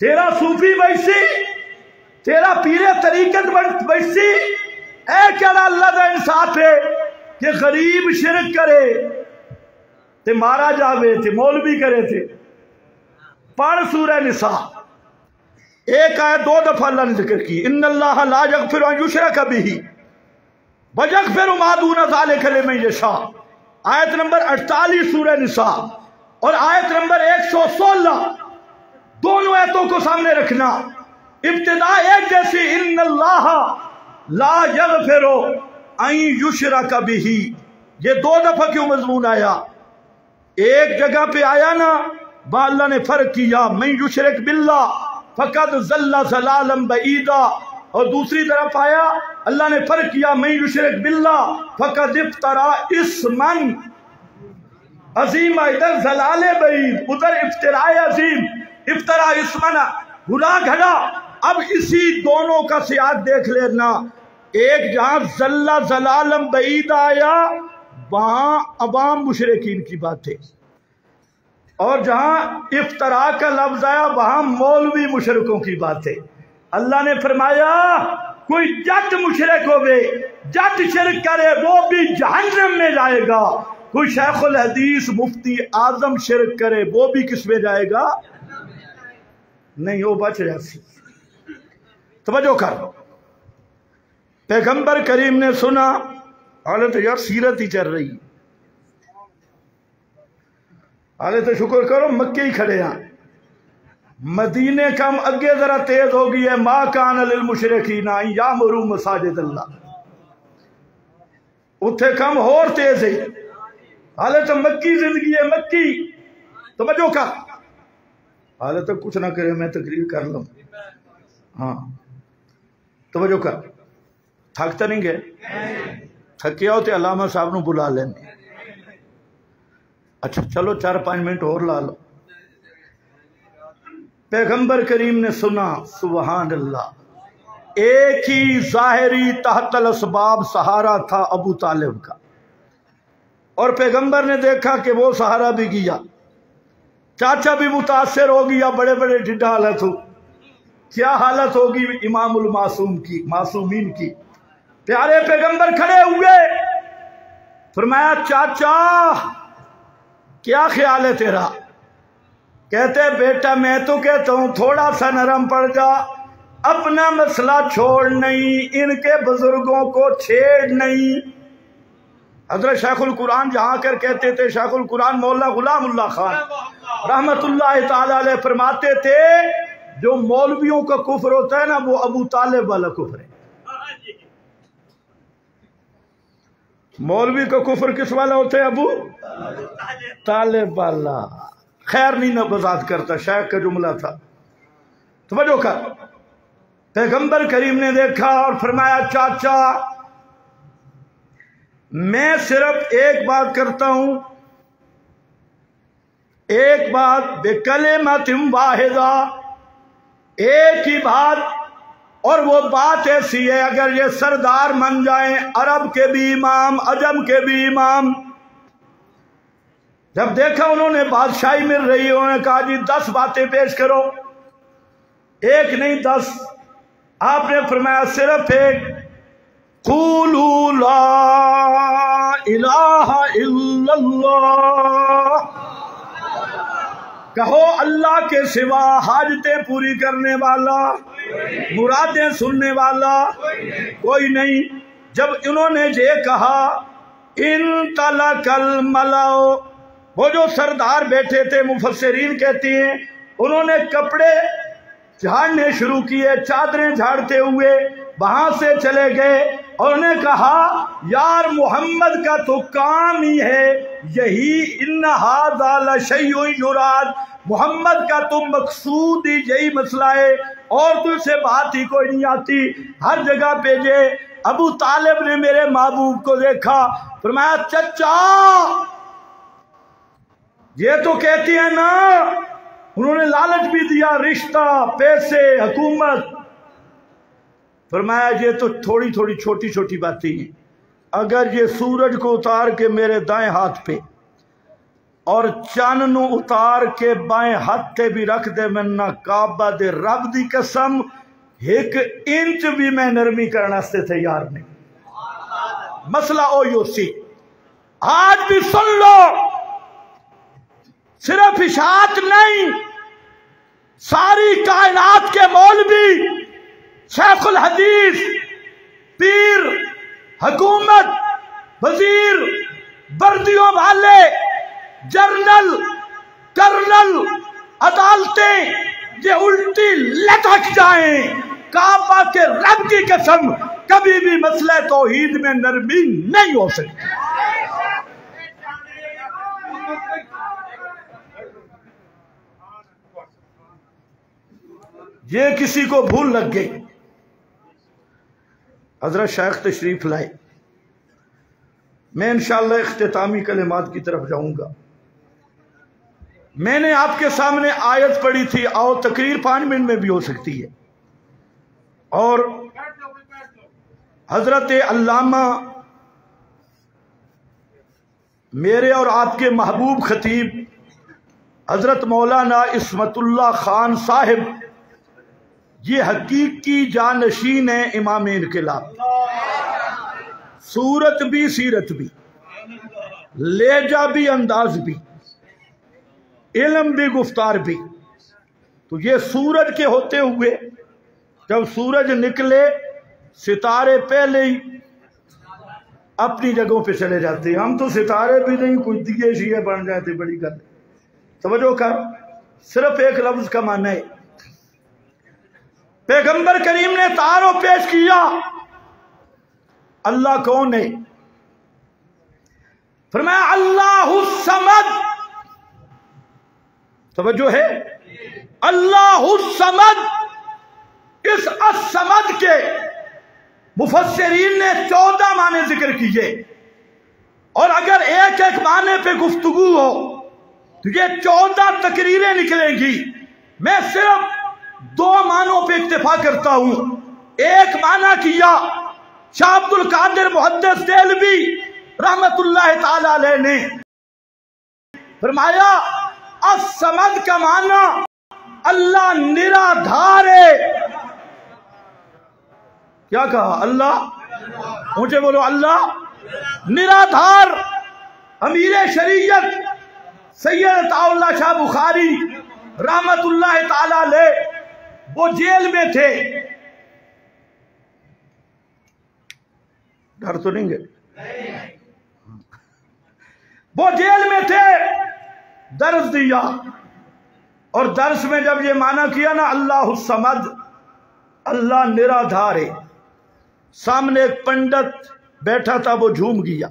تیرا صوفی ویسی، تیرا پیر طریقت ویسی، اے کہڑا اللہ دا انصاف ہے کہ غریب شرک کرے تے مارا جاوے تے مولوی کرے تے۔ پڑھ سورہ نساء، ایک آیت دو دفعہ اللہ نے ذکر کی، ان اللہ لا یغفر ان یشرک بہ ویغفر ما دون ذلک لمن یشاء، آیت نمبر 48 سورہ نساء اور آیت نمبر 116، دونوں آیتوں کو سامنے رکھنا، ابتدا ایک جیسی، ان اللہ لا یغفر ان یشرک بہ، یہ دو دفعہ کیوں مضمون آیا؟ ایک جگہ پہ آیا نا با اللہ نے فرق کیا، من یشرک باللہ فقد ضل ضلالا بعیدا، اور دوسری طرف آیا اللہ نے فرق کیا، من یشرک باللہ فقد افترا اسما عظیم، ادھر ضلال بعید ادھر افتراء عظیم، افترا اسمنا گناہ گھڑا۔ اب اسی دونوں کا سیاق دیکھ لینا، ایک جہاں ضل ضلالا بعید آیا وہاں عوام مشرکین کی بات ہے، اور جہاں افتراء کا لفظ آیا وہاں مولوی مشرکوں کی بات ہے۔ اللہ نے فرمایا کوئی جٹ مشرک ہوئے، جٹ شرک کرے وہ بھی جہنم میں جائے گا، کوئی شیخ الحدیث مفتی اعظم شرک کرے وہ بھی کس میں جائے گا؟ نہیں، وہ بچ جاتی۔ توجہ کر، پیغمبر کریم نے سنا، حالت یار سیرت ہی چل رہی، حالت شکر کرو مکے ہی کھڑے ہیں، مدینے کم اگے ذرا تیز ہو گئی ہے، ما کان للمشرکین ان یعمروا مساجد اللہ، اتھے کم اور تیز ہے، حالت مکی زندگی ہے، مکی۔ توجہ کر، حالت کچھ نہ کرے میں تقریر کر لوں، ہاں توجہ کر، تھک تو نہیں گئے؟ تھکے ہو تو علامہ صاحب نو بلا لینے، اچھا چلو 4-5 منٹ اور لا لو۔ پیغمبر کریم نے سنا، سبحان اللہ، ایک ہی ظاہری تحت الاسباب سہارا تھا ابو طالب کا، اور پیغمبر نے دیکھا کہ وہ سہارا بھی گیا، چاچا بھی متاثر ہو گیا، بڑے بڑے ڈھڈا حالت ہو، کیا حالت ہوگی امام المعصوم کی، معصومین کی۔ پیارے پیغمبر کھڑے ہوئے، فرمایا چاچا کیا خیال ہے تیرا؟ کہتے بیٹا میں تو کہتا ہوں تھوڑا سا نرم پڑ جا، اپنا مسئلہ چھوڑ نہیں، ان کے بزرگوں کو چھیڑ نہیں۔ حضرت شیخ القرآن جہاں کر کہتے تھے، شیخ القرآن مولا غلام اللہ خان رحمت اللہ تعالی علیہ فرماتے تھے جو مولویوں کا کفر ہوتا ہے نا وہ ابو طالب والا کفر ہے۔ مولوی کا کفر کس والا ہوتا ہے؟ ابو طالب والا۔ خیر نہیں نہ وضاحت کرتا، شیخ کا جملہ تھا۔ توجہ کر، پیغمبر کریم نے دیکھا اور فرمایا چاچا میں صرف ایک بات کرتا ہوں، ایک بات، بکلمۃ واحدہ، ایک ہی بات، اور وہ بات ایسی ہے اگر یہ سردار من جائیں، عرب کے بھی امام عجم کے بھی امام۔ جب دیکھا انہوں نے بادشاہی مل رہی، انہوں نے کہا جی 10 باتیں پیش کرو، ایک نہیں 10۔ آپ نے فرمایا صرف ایک، قولوا لا الہ الا اللہ، کہو اللہ کے سوا حاجتیں پوری کرنے والا، مرادیں سننے والا کوئی نہیں۔ جب انہوں نے یہ کہا، انطلق الملأ، وہ جو سردار بیٹھے تھے مفسرین کہتے ہیں انہوں نے کپڑے جھاڑنے شروع کیے، چادریں جھاڑتے ہوئے وہاں سے چلے گئے، اور انہوں نے کہا یار محمد کا تو کام ہی ہے یہی، ان ھذا لشیء یراد، محمد کا تو مقصود ہی یہی مسئلہ ہے، اور تجھ سے بات ہی کوئی نہیں آتی، ہر جگہ پہ یہ۔ ابو طالب نے میرے محبوب کو دیکھا، فرمایا چچا یہ تو کہتی ہیں نا، انہوں نے لالچ بھی دیا، رشتہ، پیسے، حکومت۔ فرمایا یہ تو تھوڑی تھوڑی چھوٹی چھوٹی باتیں ہیں، اگر یہ سورج کو اتار کے میرے دائیں ہاتھ پہ اور چن نو اتار کے بائیں ہاتھ تے بھی رکھ دے منا کعبہ دے رب دی قسم 1 انچ بھی میں نرمی کرنا سے تیار نہیں. مسئلہ او سی آج بھی سن لو، صرف اشاعت نہیں، ساری کائنات کے مولوی، شیخ الحدیث، پیر، حکومت، وزیر، وردیوں والے، جرنل، کرنل، عدالتیں یہ الٹی لٹک جائیں، کعبہ کے رب کی قسم کبھی بھی مسئلہ توحید میں نرمی نہیں ہو سکتی. یہ کسی کو بھول لگ گئی. حضرت شیخ تشریف لائے. میں انشاءاللہ اختتامی کلمات کی طرف جاؤں گا. میں نے آپ کے سامنے آیت پڑھی تھی، آؤ تقریر 5 منٹ میں بھی ہو سکتی ہے. اور حضرت علامہ میرے اور آپ کے محبوب خطیب حضرت مولانا عصمت اللہ خان صاحب یہ حقیقی جانشین ہیں امام انقلاب. صورت بھی، سیرت بھی، لہجہ بھی، انداز بھی، علم بھی، گفتار بھی. تو یہ سورج کے ہوتے ہوئے جب سورج نکلے ستارے پہلے ہی اپنی جگہوں پہ چلے جاتے ہیں. ہم تو ستارے بھی نہیں، کوئی دیے شیعہ بن جاتے، بڑی گل. توجہ کر، صرف ایک لفظ کا معنی ہے. پیغمبر کریم نے تعارف پیش کیا اللہ کون ہے؟ فرمایا اللہ الصمد. توجہ ہے، اللہ الصمد. اس الصمد کے مفسرین نے 14 معنی ذکر کیے، اور اگر ایک ایک معنی پہ گفتگو ہو تو یہ 14 تقریریں نکلیں گی. میں صرف 2 معنوں پہ اکتفا کرتا ہوں. ایک معنی کیا شاہ عبد القادر محدث دہلوی رحمت اللہ تعالی علیہ نے. فرمایا الصمد کا معنی اللہ نرادھار ہے. کیا کہا؟ اللہ، مجھے بولو، اللہ نرادھار. امیر شریعت سید عطا اللہ شاہ بخاری رحمت اللہ تعالی علیہ وہ جیل میں تھے. ڈر تو نہیں گئے؟ وہ جیل میں تھے، درس دیا، اور درس میں جب یہ معنی کیا نا اللہ الصمد، اللہ نرادھار ہے، سامنے ایک پنڈت بیٹھا تھا، وہ جھوم گیا،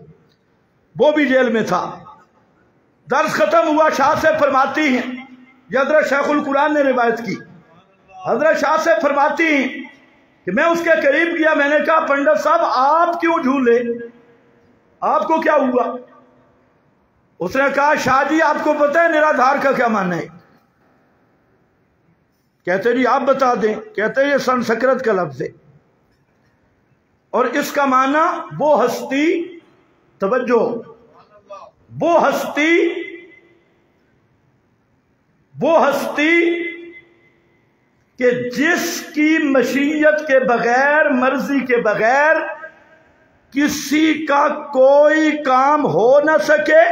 وہ بھی جیل میں تھا. درس ختم ہوا، شاہ سے فرماتی ہیں، یہ حضرت شیخ القرآن نے روایت کی، حضرت شاہ سے فرماتی ہیں کہ میں اس کے قریب گیا، میں نے کہا پنڈت صاحب آپ کیوں جھولے، آپ کو کیا ہوا؟ اس نے کہا شاہ جی آپ کو پتہ ہے نرادھار کا کیا معنی ہے؟ کہتے جی آپ بتا دیں. کہتے یہ سنسکرت کا لفظ ہے، اور اس کا معنی وہ ہستی، توجہ، وہ ہستی کہ جس کی مشیت کے بغیر، مرضی کے بغیر کسی کا کوئی کام ہو نہ سکے،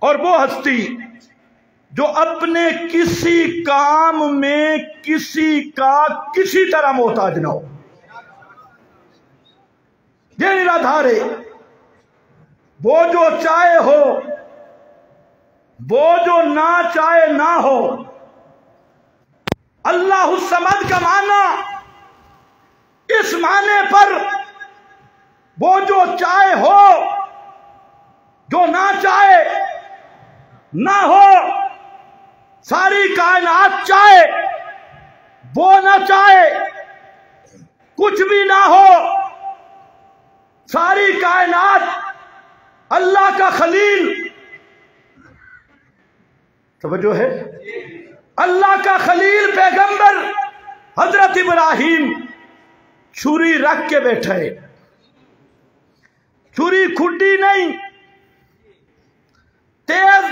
اور وہ ہستی جو اپنے کسی کام میں کسی کا کسی طرح محتاج نہ ہو. یہ نرادھار ہے. وہ جو چاہے ہو، وہ جو نہ چاہے نہ ہو. اللہ الصمد کا معنی اس معنی پر وہ جو چاہے ہو، جو نہ چاہے نہ ہو. ساری کائنات چاہے، وہ نہ چاہے، کچھ بھی نہ ہو. ساری کائنات اللہ کا خلیل، توجہ ہے، اللہ کا خلیل پیغمبر حضرت ابراہیم چھری رکھ کے بیٹھے، چھری کھڈی نہیں، تیز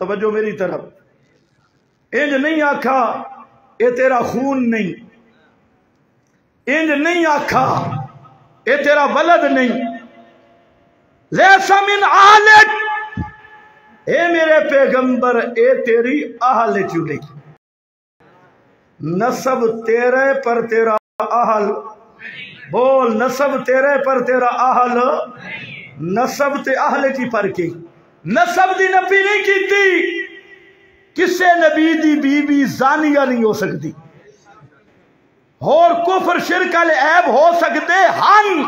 توجہ میری طرف، انج نہیں آکھا اے تیرا خون نہیں، انج نہیں آکھا اے تیرا ولد نہیں، لیسا من آلک، اے میرے پیغمبر اے تیری اہل چنے، نسب تیرے پر تیرا اہل، بول نسب تیرے پر تیرا اہل، نسب تے اہل کی پر کی، نسب دی نفی نہیں کیتی، کسے نبی دی بی بی زانیہ نہیں ہو سکتی، اور کفر شرک عیب ہو سکتے ہن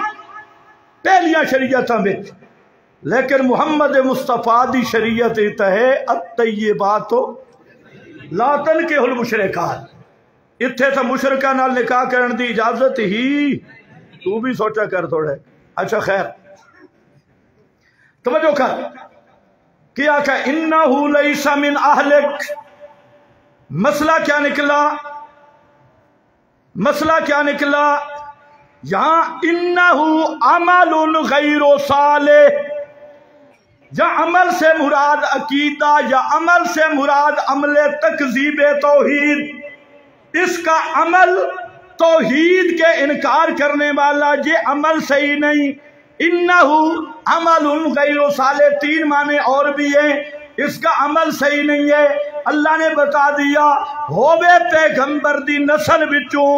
پہلیاں شریعتاں وچ، لیکن محمد مصطفیٰ دی شریعت ہے الطیبات لا تنکحوا المشرکات، اتھے تا مشرکہ نال نکاح کرن دی اجازت ہی، تو بھی سوچا کر تھوڑے، اچھا خیر توجہ کر، کیا کہ انہو لیس من اہلک، مسئلہ کیا نکلا، مسئلہ کیا نکلا، یہاں انہو عمل غیر صالح، یا عمل سے مراد عقیدہ یا عمل سے مراد عمل تکذیب توحید، اس کا عمل توحید کے انکار کرنے والا، یہ عمل صحیح نہیں، انہو عمل غیر صالح، تین معنی اور بھی ہیں، اس کا عمل صحیح نہیں ہے، اللہ نے بتا دیا ہووے پیغمبر دی نسل بچوں،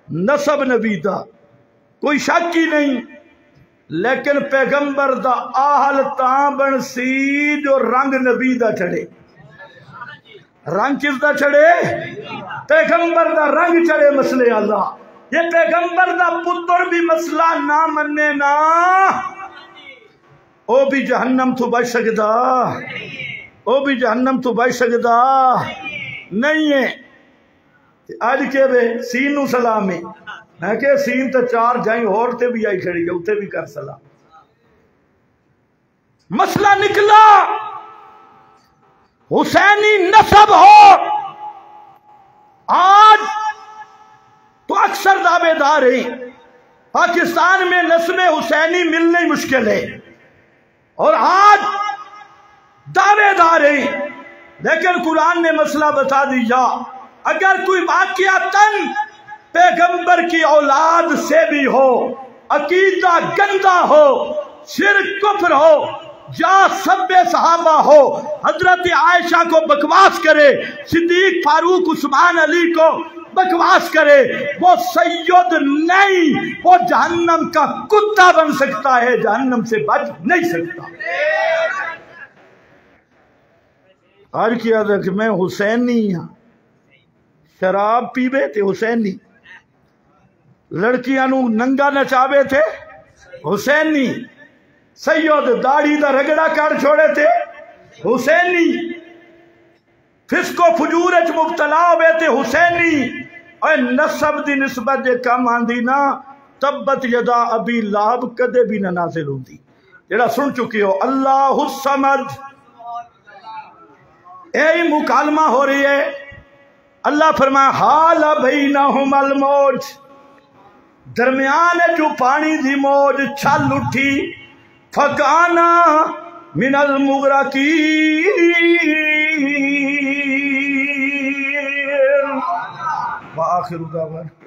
نسب نبی دا کوئی شک ہی نہیں، لیکن پیغمبر دا آہل تاں بن سی جو رنگ نبی دا چڑھے، رنگ کس دا چڑھے، پیغمبر دا رنگ چڑھے، مسئلے اللہ، یہ پیغمبر دا پتر بھی مسئلہ نہ مننے نا، او بھی جہنم تو بچ سکدا، او بھی جہنم تو بچ سکدا نہیں ہے، آج کے بے سین نو سلام ہے، میں کہ سین تا چار جائیں اور تے بھی آئی کھڑی ہے، اتے بھی کر سلام، مسئلہ نکلا حسینی نسب ہو، آج تو اکثر دعوے دار ہیں پاکستان میں نسب حسینی ملنے مشکل ہے، اور آج دعوے دار ہیں، لیکن قرآن نے مسئلہ بتا دیا، اگر کوئی واقعاتاً پیغمبر کی اولاد سے بھی ہو، عقیدہ گندہ ہو، شرک کفر ہو، یا سب صحابہ ہو، حضرت عائشہ کو بکواس کرے، صدیق فاروق عثمان علی کو بکواس کرے، وہ سید نہیں، وہ جہنم کا کتا بن سکتا ہے، جہنم سے بچ نہیں سکتا۔ آج کیا کہ میں حسینی ہاں، شراب پیوے تھے حسینی، لڑکیاں نو ننگا نچاوے تھے حسینی، سید داڑھی دا رگڑا کر چھوڑے تھے حسینی، فسق و فجور اچ مبتلا ہوئے تھے حسینی، اور نسب دی نسبت دے کم آندی نا، تبت یدا ابی لہب کدے بھی نہ نازل ہوندی، جڑا سن چکی ہو اللہ الصمد، اے مکالمہ ہو رہی ہے، اللہ فرمایا حال بینہم الموج، درمیان جو پانی دی موج چھل اٹھی، فکانا من المغرقین، وآخر دعوانا